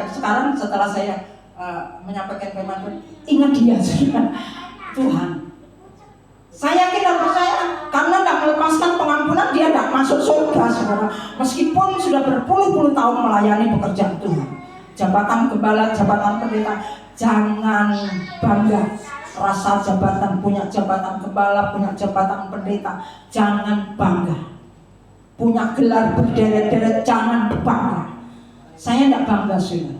C: sekarang setelah saya menyampaikan firman Tuhan, ingat dia, Tuhan. Saya yakin dan percaya, karena tidak melepaskan pengampunan, dia tidak masuk surga, saudara. Meskipun sudah berpuluh-puluh tahun melayani pekerjaan Tuhan, jabatan gembala, jabatan pendeta, jangan bangga. Rasa jabatan, punya jabatan gembala, punya jabatan pendeta, jangan bangga. Punya gelar berderet-deret, jangan bangga. Saya tidak bangga, saudara.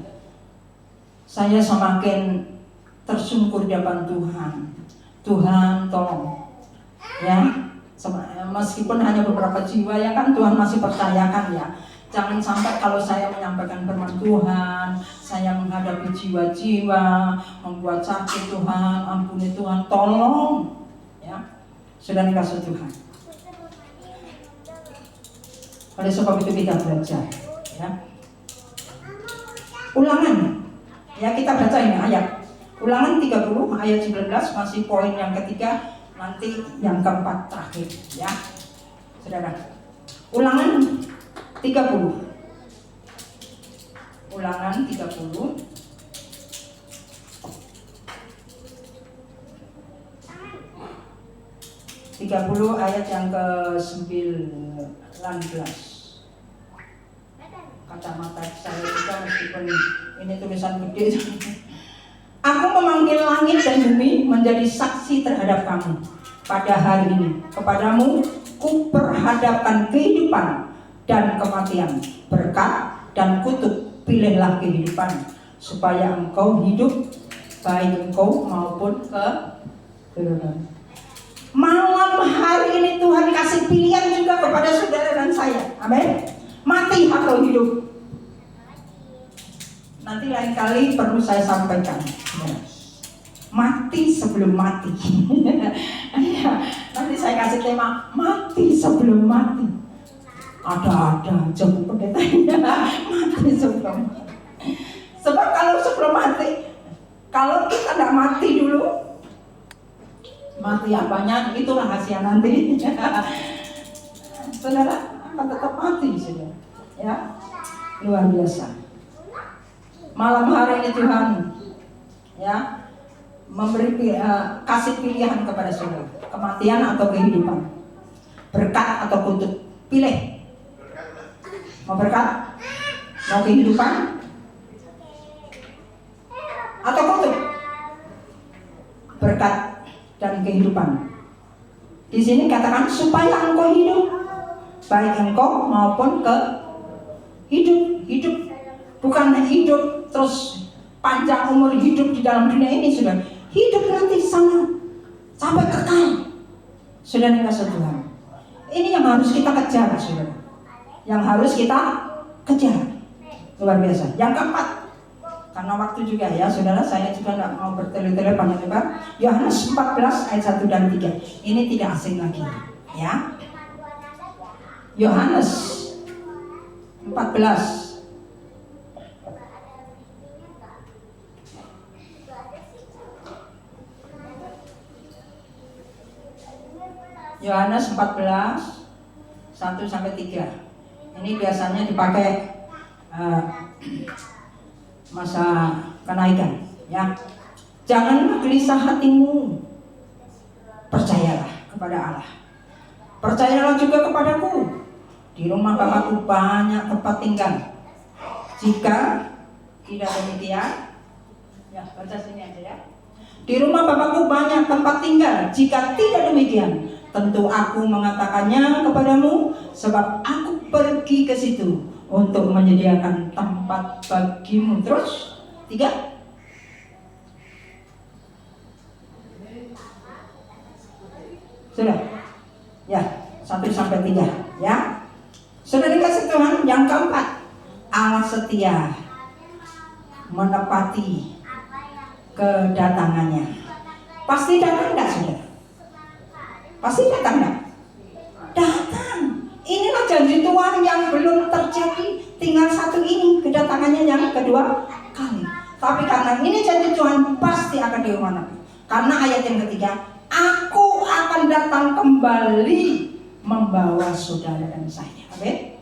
C: Saya semakin tersungkur di hadapan Tuhan. Tuhan tolong, ya. Meskipun hanya beberapa jiwa, ya kan, Tuhan masih percayakan, ya. Jangan sampai kalau saya menyampaikan firman Tuhan, saya menghadapi jiwa-jiwa, membuat sakit, Tuhan, ampuni Tuhan, tolong, ya. Sudah dikasih Tuhan. Oleh sebab itu kita belajar, ya. Ulangan, ya, kita baca ini ayat. Ulangan 30 ayat 19, masih poin yang ketiga, nanti yang keempat terakhir, ya. Saudara. Ulangan 30. Ulangan 30. Ayat yang ke-19. Kacamata saya juga meskipun ini tulisan gede. Aku memanggil langit dan bumi menjadi saksi terhadap kamu pada hari ini. Kepadamu ku perhadapkan kehidupan dan kematian, berkat dan kutuk. Pilihlah kehidupan supaya engkau hidup, baik engkau maupun keturunan. Malam hari ini Tuhan kasih pilihan juga kepada saudara dan saya. Amin. Mati atau hidup. Nanti lain kali perlu saya sampaikan. Mati sebelum mati. Nanti saya kasih tema mati sebelum mati. Ada jago pendetanya. Mati sebelum mati. Sebab kalau sebelum mati, kalau kita tidak mati dulu, mati apanya itu rahasia nanti. Saudara akan tetap mati, saudara. Ya, luar biasa. Malam hari ini Tuhan, ya, kasih pilihan kepada saudara, kematian atau kehidupan, berkat atau kutuk. Pilih. Mau berkat? Mau kehidupan? Atau kutuk? Berkat dan kehidupan. Di sini katakan supaya engkau hidup, baik engkau maupun ke hidup, bukan hidup terus panjang umur hidup di dalam dunia ini, sudah hidup nanti sama sampai kekal. Sudah dikasih Tuhan. Ini yang harus kita kejar, saudara. Yang harus kita kejar. Luar biasa. Yang keempat, karena waktu juga ya, saudara, saya juga tidak mau bertele-tele panjang lebar. Yohanes 14 ayat 1 dan 3. Ini tidak asing lagi, ya. Yohanes 14 Yohanes 14 1 sampai 3. Ini biasanya dipakai masa kenaikan, ya. Janganlah gelisah hatimu, percayalah kepada Allah, percayalah juga kepadaku. Di rumah Bapakku banyak tempat tinggal. Jika tidak demikian, ya baca sini aja ya. Di rumah Bapakku banyak tempat tinggal. Jika tidak demikian, tentu aku mengatakannya kepadamu, sebab aku pergi ke situ untuk menyediakan tempat bagimu. Terus 3. Sudah? Ya, 1 sampai 3, ya. Sudah dikasih Tuhan. Yang keempat, Allah setia menepati kedatangannya. Pasti datang enggak, saudara? Pasti datang enggak? Datang. Inilah janji Tuhan yang belum terjadi. Tinggal satu ini, kedatangannya yang kedua kali. Tapi karena ini janji Tuhan, pasti akan digenapi. Karena ayat yang ketiga, aku akan datang kembali membawa saudara dan saya. Amin.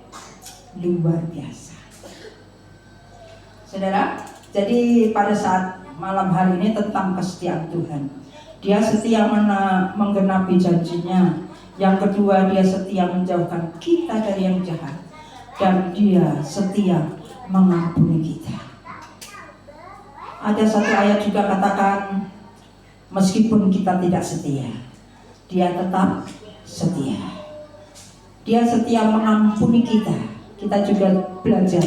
C: Luar biasa. Saudara, jadi pada saat malam hari ini tentang kesetiaan Tuhan. Dia setia menggenapi janjinya. Yang kedua, dia setia menjauhkan kita dari yang jahat. Dan dia setia mengampuni kita. Ada satu ayat juga katakan, meskipun kita tidak setia, dia tetap setia. Dia setia mengampuni kita. Kita juga belajar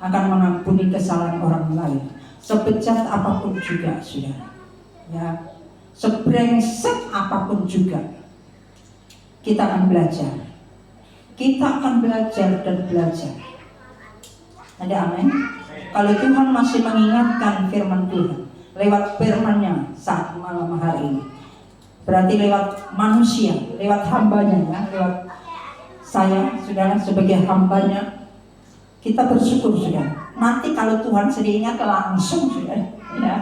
C: akan mengampuni kesalahan orang lain, sebejat apapun juga, saudara. Ya, sebrengsek apapun juga, kita akan belajar. Kita akan belajar dan belajar. Ada amin? Kalau Tuhan masih mengingatkan firman Tuhan lewat firman-Nya saat malam hari ini, berarti lewat manusia, lewat hambanya, ya, lewat saya, saudara, sebagai hambanya, kita bersyukur, saudara. Nanti kalau Tuhan sedih ingat langsung, saudara, ya.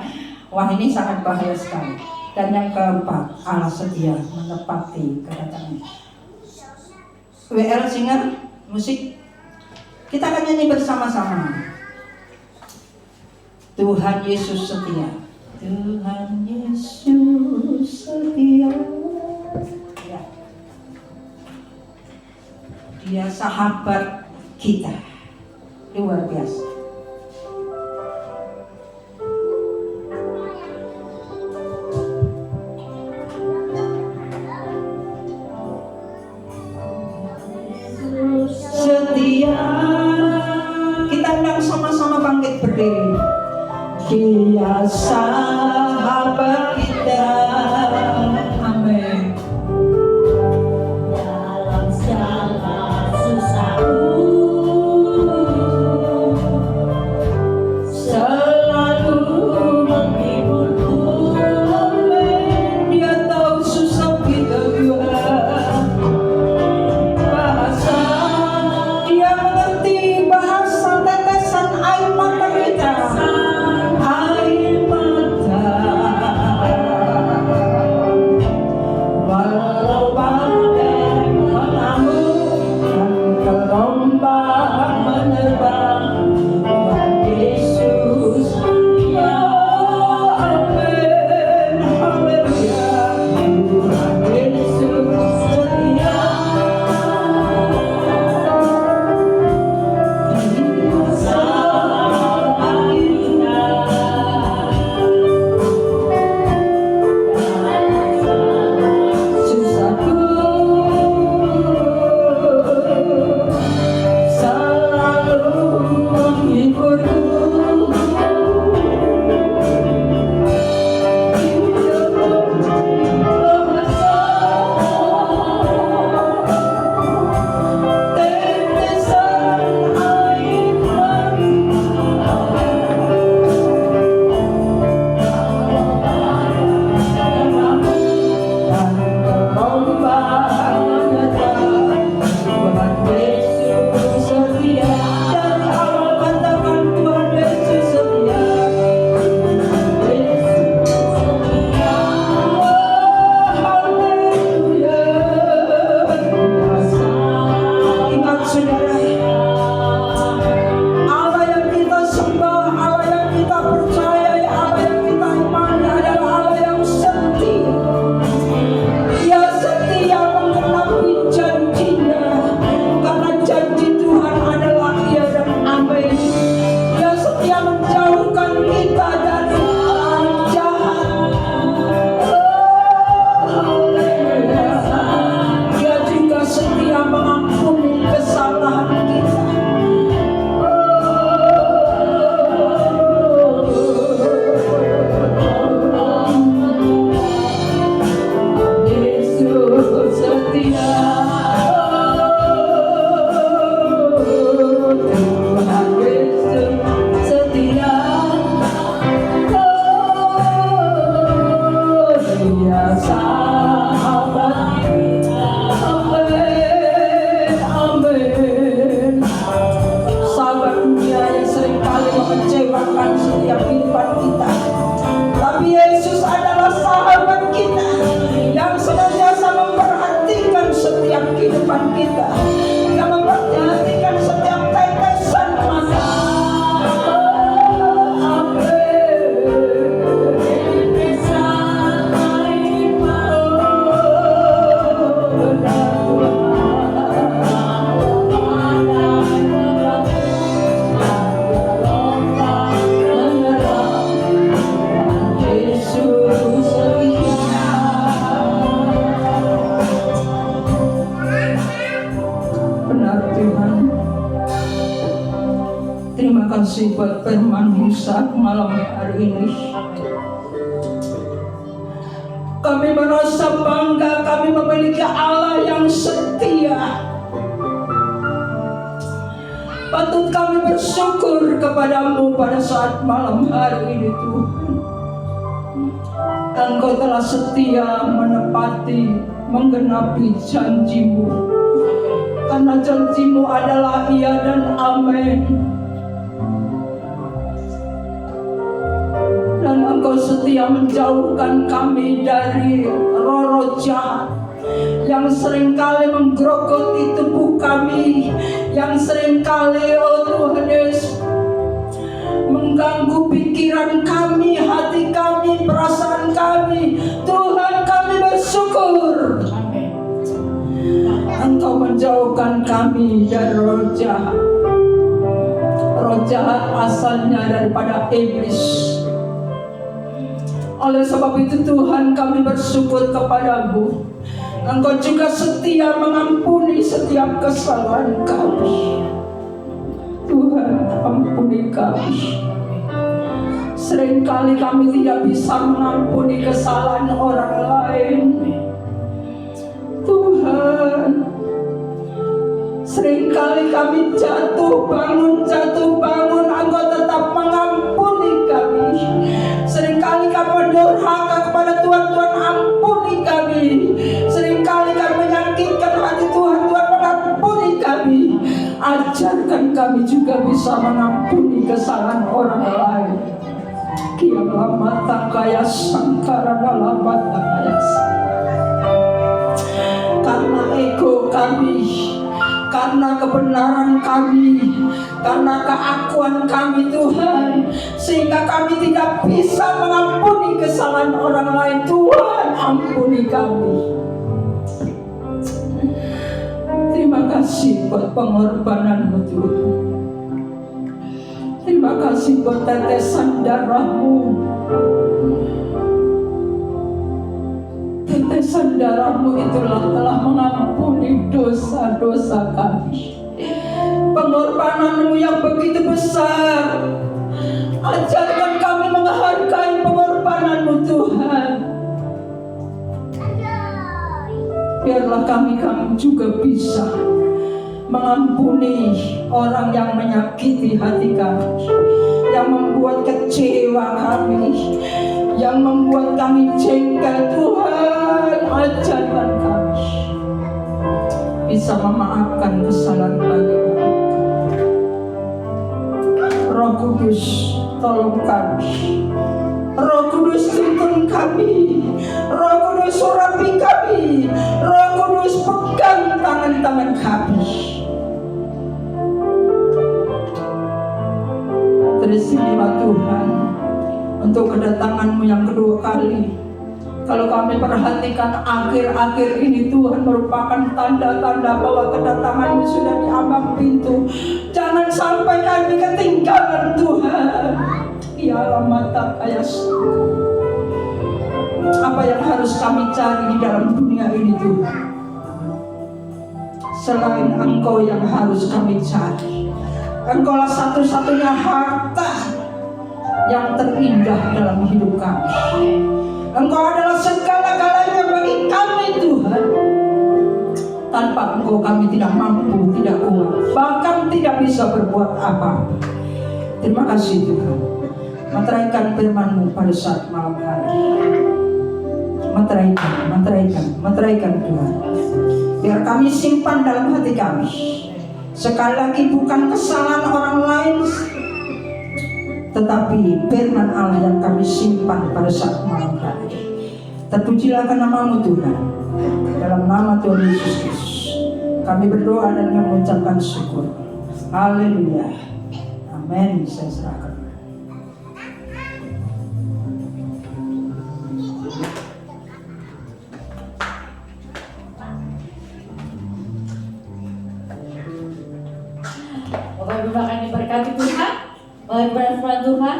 C: Wah, ini sangat bahaya sekali. Dan yang keempat, Allah setia menepati kedatangannya. WL singer, musik, kita akan nyanyi bersama-sama. Tuhan Yesus setia. Tuhan Yesus setia. Ya. Dia sahabat kita. Luar biasa. Setia. Kita undang sama-sama bangkit berdiri. Dia sahabat kita. Amin. kasih buat firman-Mu saat malam hari ini. Kami merasa bangga kami memiliki Allah yang setia. Patut kami bersyukur kepada-Mu pada saat malam hari ini Tuhan. Engkau telah setia menepati, menggenapi janji-Mu. Karena janji-Mu adalah iya dan amin. Dan Engkau setia menjauhkan kami dari roh-roh jahat yang seringkali menggerogoti tubuh kami, yang seringkali, oh Tuhan Yesus, mengganggu pikiran kami, hati kami, perasaan kami. Tuhan, kami bersyukur Engkau menjauhkan kami dari roh jahat. Roh jahat asalnya daripada iblis. Oleh sebab itu Tuhan, kami bersyukur kepada-Mu. Engkau juga setia mengampuni setiap kesalahan kami. Tuhan, ampuni kami. Seringkali kami tidak bisa mengampuni kesalahan orang lain. Tuhan, seringkali kami jatuh bangun, Engkau tetap mengampuni kami. Seringkali kami durhaka kepada Tuhan, Tuhan ampuni kami. Seringkali kami menyakitkan hati Tuhan, Tuhan mengampuni kami. Ajarkan kami juga bisa mengampuni kesalahan orang lain. Kialah mata kaya sangkara dalam mata kaya. Karena ego kami, karena kebenaran kami, karena keakuan kami Tuhan, sehingga kami tidak bisa mengampuni kesalahan orang lain. Tuhan, ampuni kami. Terima kasih buat pengorbanan-Mu Tuhan. Terima kasih buat tetesan darah-Mu. Tetesan darah-Mu itulah telah mengampuni dosa-dosa kami. Pengorbanan-Mu yang begitu besar, ajarkan kami menghargai pengorbanan-Mu Tuhan. Biarlah kami juga bisa mengampuni orang yang menyakiti hati kami, yang membuat kecewa kami, yang membuat kami jengkel. Tuhan, ajarkan kami bisa memaafkan kesalahan kami. Roh Kudus, tolong kami. Roh Kudus, tuntun kami. Roh Kudus, urapi kami. Roh Kudus, pegang tangan-tangan kami. Teristimewa Tuhan untuk kedatangan-Mu yang kedua kali. Kalau kami perhatikan akhir-akhir ini, Tuhan, merupakan tanda-tanda bahwa kedatangan-Mu sudah di ambang pintu. Jangan sampai kami ketinggalan Tuhan. Ialah mata kaya. Apa yang harus kami cari di dalam dunia ini Tuhan? Selain Engkau yang harus kami cari. Engkaulah satu-satunya harta yang terindah dalam hidup kami. Engkau adalah segala-galanya bagi kami Tuhan. Tanpa Engkau kami tidak mampu, tidak kuat, bahkan tidak bisa berbuat apa. Terima kasih Tuhan. Meteraikan firman-Mu pada saat malam hari. Meteraikan Tuhan. Biar kami simpan dalam hati kami. Sekali lagi bukan kesalahan orang lain, tetapi firman Allah yang kami simpan pada saat malam hari. Terpujilah nama-Mu Tuhan. Dalam nama Tuhan Yesus Kristus kami berdoa dan mengucapkan syukur. Haleluya. Amin. Saya serahkan.
A: Bapak-Ibu akan diberkati Tuhan. Bapak-Ibu firman Tuhan.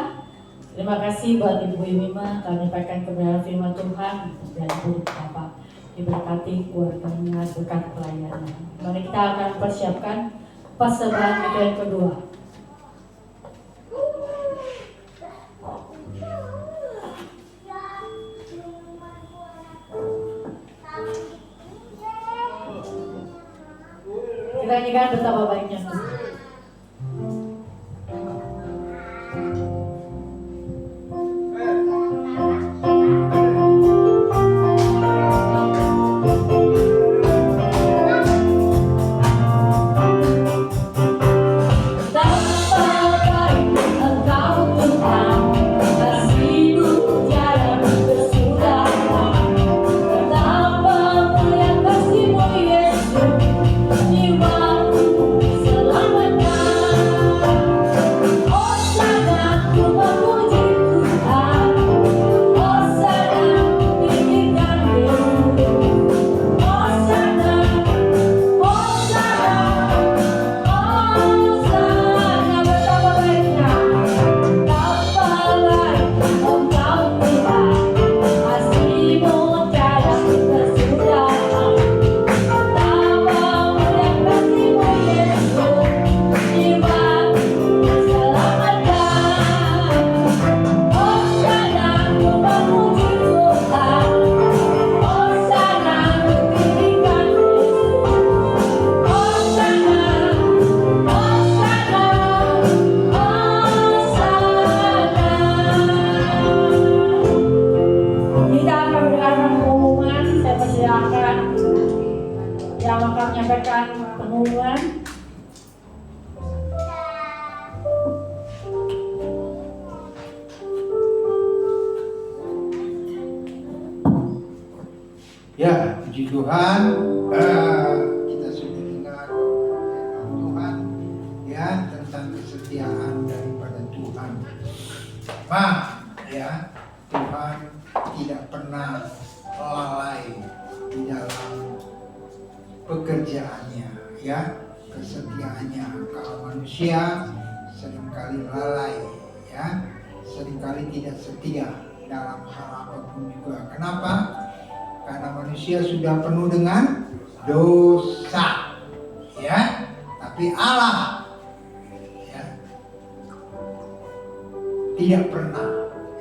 A: Terima kasih buat Ibu Mima telah menyampaikan kebenaran firman Tuhan dan Ibu Bapak diberkati keluarganya berkat pelayanan. Mari kita akan persiapkan persembahan yang kedua. kita nyanyikan betapa baiknya Tuhan.
D: Ya, puji Tuhan, kita sudah dengar Tuhan ya tentang kesetiaan daripada Tuhan. Ya, Tuhan tidak pernah lalai di dalam pekerjaannya, ya, kesetiaannya. Kalau manusia seringkali lalai, ya, seringkali tidak setia dalam hal apapun juga. Kenapa? Karena manusia sudah penuh dengan dosa, ya. Tapi Allah, ya, tidak pernah,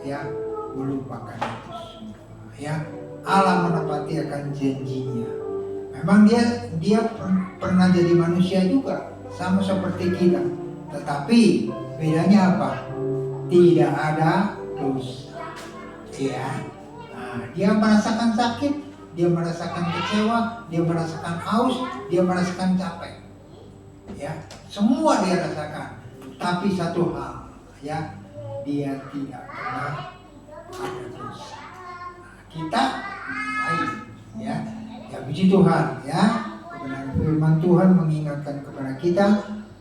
D: ya, melupakan itu semua, ya. Allah menepati akan janjinya. Memang dia pernah jadi manusia juga, sama seperti kita. Tetapi bedanya apa? Tidak ada dosa, ya. Dia merasakan sakit, dia merasakan kecewa, dia merasakan haus, dia merasakan capek, ya, semua dia rasakan. Tapi satu hal, ya, dia tidak pernah ada dosa. Kita lain, ya, puji Tuhan, ya. Kebenaran firman Tuhan mengingatkan kepada kita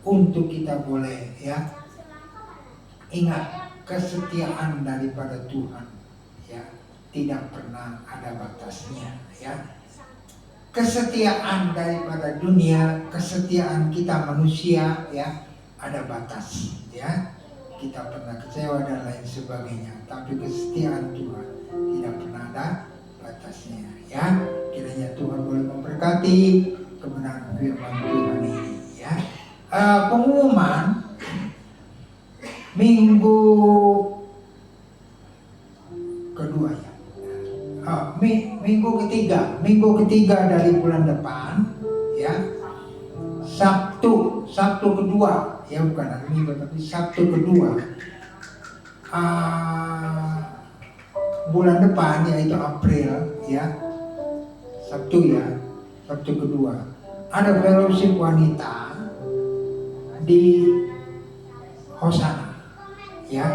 D: untuk kita boleh, ya, ingat kesetiaan daripada Tuhan, ya, tidak pernah ada batasnya, ya. Kesetiaan daripada dunia, kesetiaan kita manusia, ya, ada batas, ya. Kita pernah kecewa dan lain sebagainya, tapi kesetiaan Tuhan tidak pernah ada batasnya, ya. Kiranya Tuhan boleh memberkati kebenaran firman Tuhan ini, ya. Pengumuman minggu kedua, ya. Minggu ketiga dari bulan depan, ya, Sabtu kedua, ya, bukan hari Minggu tapi Sabtu kedua bulan depan, yaitu April, ya, Sabtu kedua ada fellowship wanita di Hosana, ya,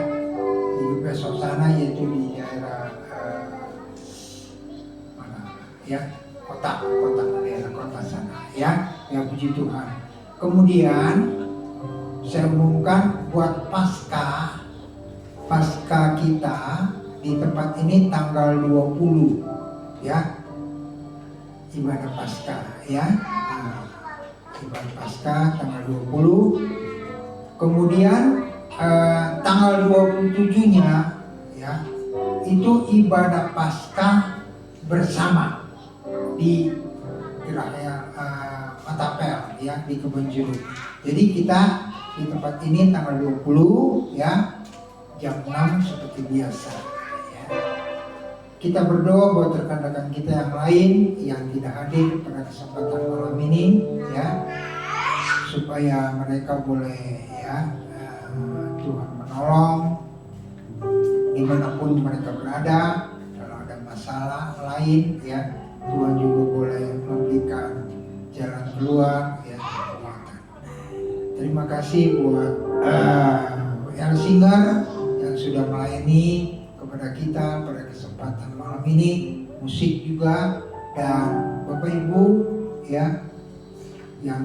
D: di UPS Hosana, yaitu di daerah ya, daerah kota sana, ya, puji Tuhan. Kemudian saya umumkan buat pasca kita di tempat ini tanggal 20, ya, ibadah pasca, ya, ibadah pasca tanggal 20. Kemudian tanggal 27-nya, ya, itu ibadah pasca bersama di Gerahaya Matapel, ya, di Kebon Jeruk. Jadi kita di tempat ini tanggal 20, ya, jam 6 seperti biasa, ya. Kita berdoa buat rekan-rekan kita yang lain yang tidak hadir pada kesempatan malam ini, ya. supaya mereka boleh Tuhan menolong dimanapun mereka berada. Kalau ada masalah lain Tuhan juga boleh memberikan jalan keluar kekuatan. Terima kasih buat yang Singer yang sudah melayani kepada kita pada kesempatan malam ini, musik juga, dan Bapak Ibu yang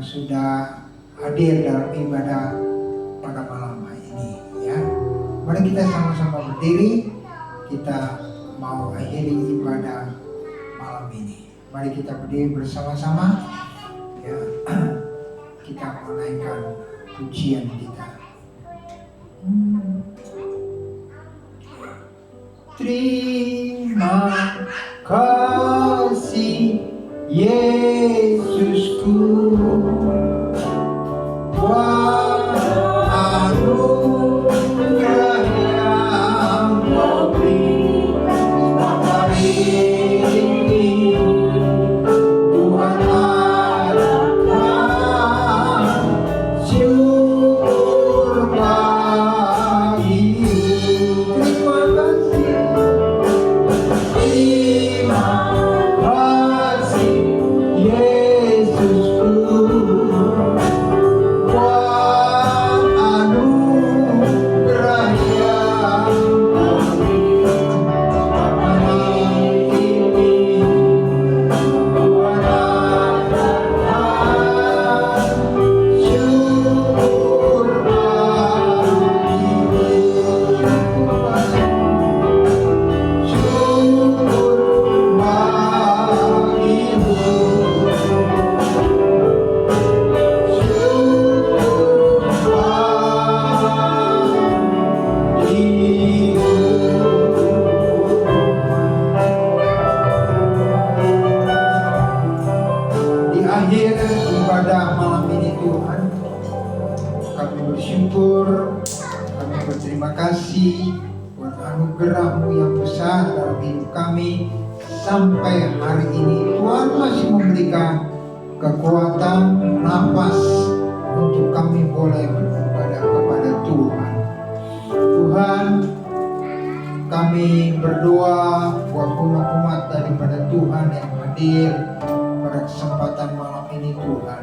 D: sudah hadir dalam ibadah pada malam hari ini Mari kita sama-sama berdiri, kita mau akhiri ibadah malam ini. Mari kita berdiri bersama-sama kita menaikkan pujian kita. Terima kasih Yesusku, buat anugerah yang Kau beri hari ini. Tuhan harapkan syukur bagimu. Terima kasih. Terima kasih Yesusku, buat anugerah yang Kau beri hari ini. Tuhan harapkan syukur bagimu. Syukur bagimu. Di akhir ibadah malam ini Tuhan, kami bersyukur, kami berterima kasih buat anugerah-Mu yang besar dalam hidup kami sampai hari ini. Tuhan masih memberikan kekuatan, nafas untuk kami boleh beribadah kepada Tuhan. Tuhan, kami berdoa buat umat-umat daripada Tuhan yang hadir pada kesempatan malam ini Tuhan.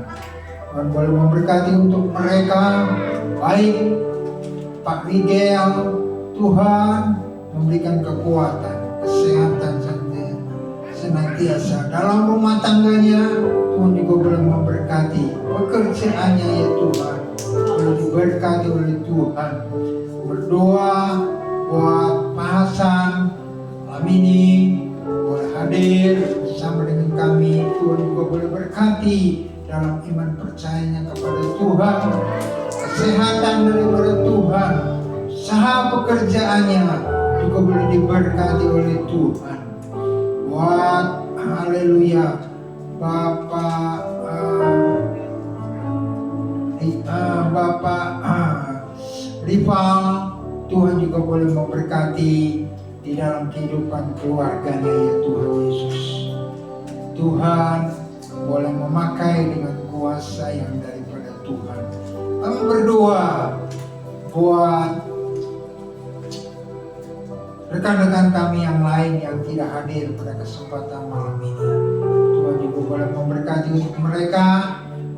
D: Tuhan boleh memberkati untuk mereka, baik Pak Rigel, Tuhan memberikan kekuatan, kesehatan senantiasa dalam rumah tangganya. Tuhan juga boleh memberkati pekerjaannya ya Tuhan, boleh diberkati oleh Tuhan. Berdoa buat Pak Hasan malam ini boleh hadir bersama dengan kami. Tuhan juga boleh berkati dalam iman percayanya kepada Tuhan, kesehatan daripada Tuhan, usaha pekerjaannya juga boleh diberkati oleh Tuhan. Buat haleluya Bapak Rival, Tuhan juga boleh memberkati di dalam kehidupan keluarganya ya Tuhan Yesus. Tuhan boleh memakai dengan kuasa yang daripada Tuhan. Kami berdoa buat rekan-rekan kami yang lain yang tidak hadir pada kesempatan malam ini. Tuhan juga boleh memberkati untuk mereka,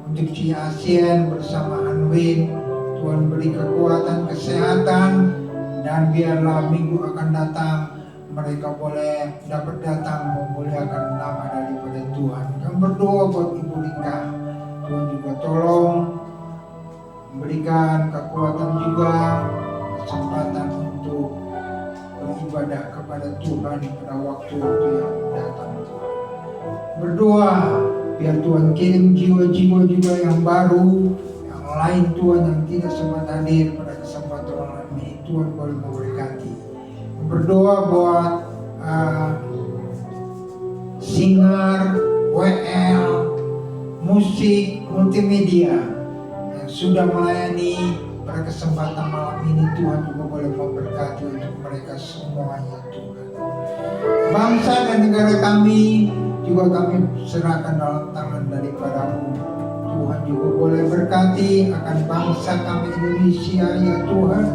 D: untuk Ci Asien bersama Anwin. Tuhan beri kekuatan, kesehatan, dan biarlah minggu akan datang mereka boleh dapat datang memuliakan nama daripada Tuhan. Kami berdoa buat Ibu Rika, Tuhan juga tolong memberikan kekuatan juga, kesempatan untuk beribadah kepada Tuhan pada waktu-waktu yang datang. Berdoa biar Tuhan kirim jiwa-jiwa juga yang baru, yang lain Tuhan yang tidak sempat hadir pada kesempatan malam ini. Tuhan boleh memberkati. Berdoa buat singer, WL, musik, multimedia yang sudah melayani pada kesempatan malam ini. Tuhan juga boleh memberkati untuk mereka semuanya Tuhan. Bangsa dan negara kami juga kami serahkan dalam tangan daripada-Mu. Tuhan juga boleh berkati akan bangsa kami Indonesia ya Tuhan.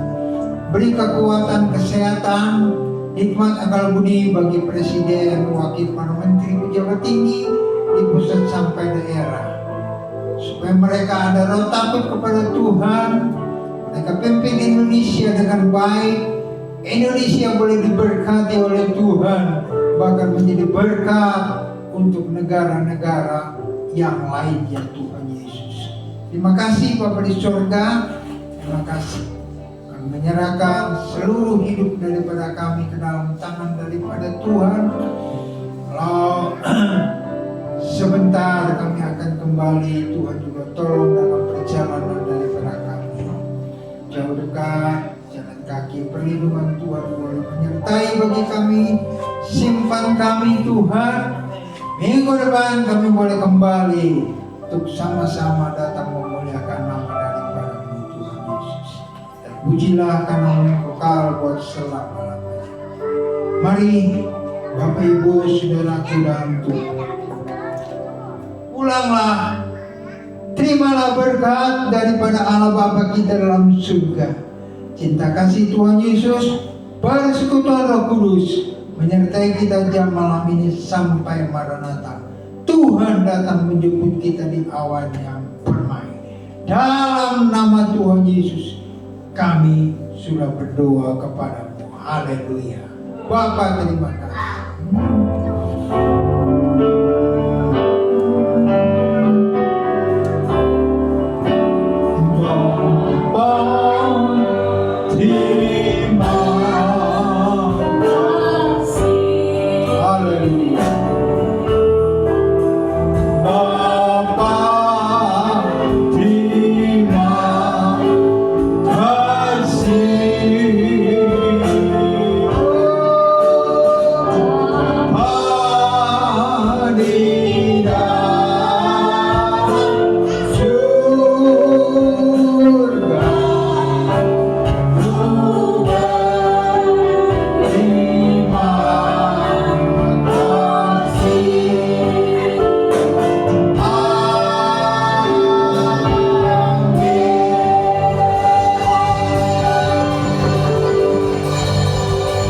D: Beri kekuatan, kesehatan, hikmat akal budi bagi presiden, wakil para menteri, pejabat tinggi di pusat sampai daerah, supaya mereka ada roh takut kepada Tuhan. Mereka pimpin Indonesia dengan baik. Indonesia boleh diberkati oleh Tuhan, bahkan menjadi berkat untuk negara-negara yang lain ya Tuhan Yesus. Terima kasih Bapa di surga. Terima kasih. Kami menyerahkan seluruh hidup daripada kami ke dalam tangan daripada Tuhan. Kalau sebentar kami akan kembali, Tuhan juga tolong dalam perjalanan daripada kami. Jauh dekat, jalan kaki, perlindungan Tuhan boleh menyertai bagi kami. Simpan kami Tuhan. Minggu depan kami boleh kembali untuk sama-sama datang memuliakan nama daripada-Mu Tuhan Yesus. Dan pujilah karena Mu kekal buat selama-lamanya. Mari Bapak Ibu Saudaraku dalam Tuhan, pulanglah, terimalah berkat daripada Allah Bapa kita dalam surga. Cinta kasih Tuhan Yesus, persekutuan Roh Kudus menyertai kita jam malam ini sampai Maranatha. Tuhan datang menjemput kita di awan yang permai. Dalam nama Tuhan Yesus kami sudah berdoa kepada-Mu. Haleluya. Bapa terima kasih.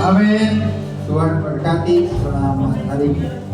D: Amin. Tuhan berkati. Selamat hari ini.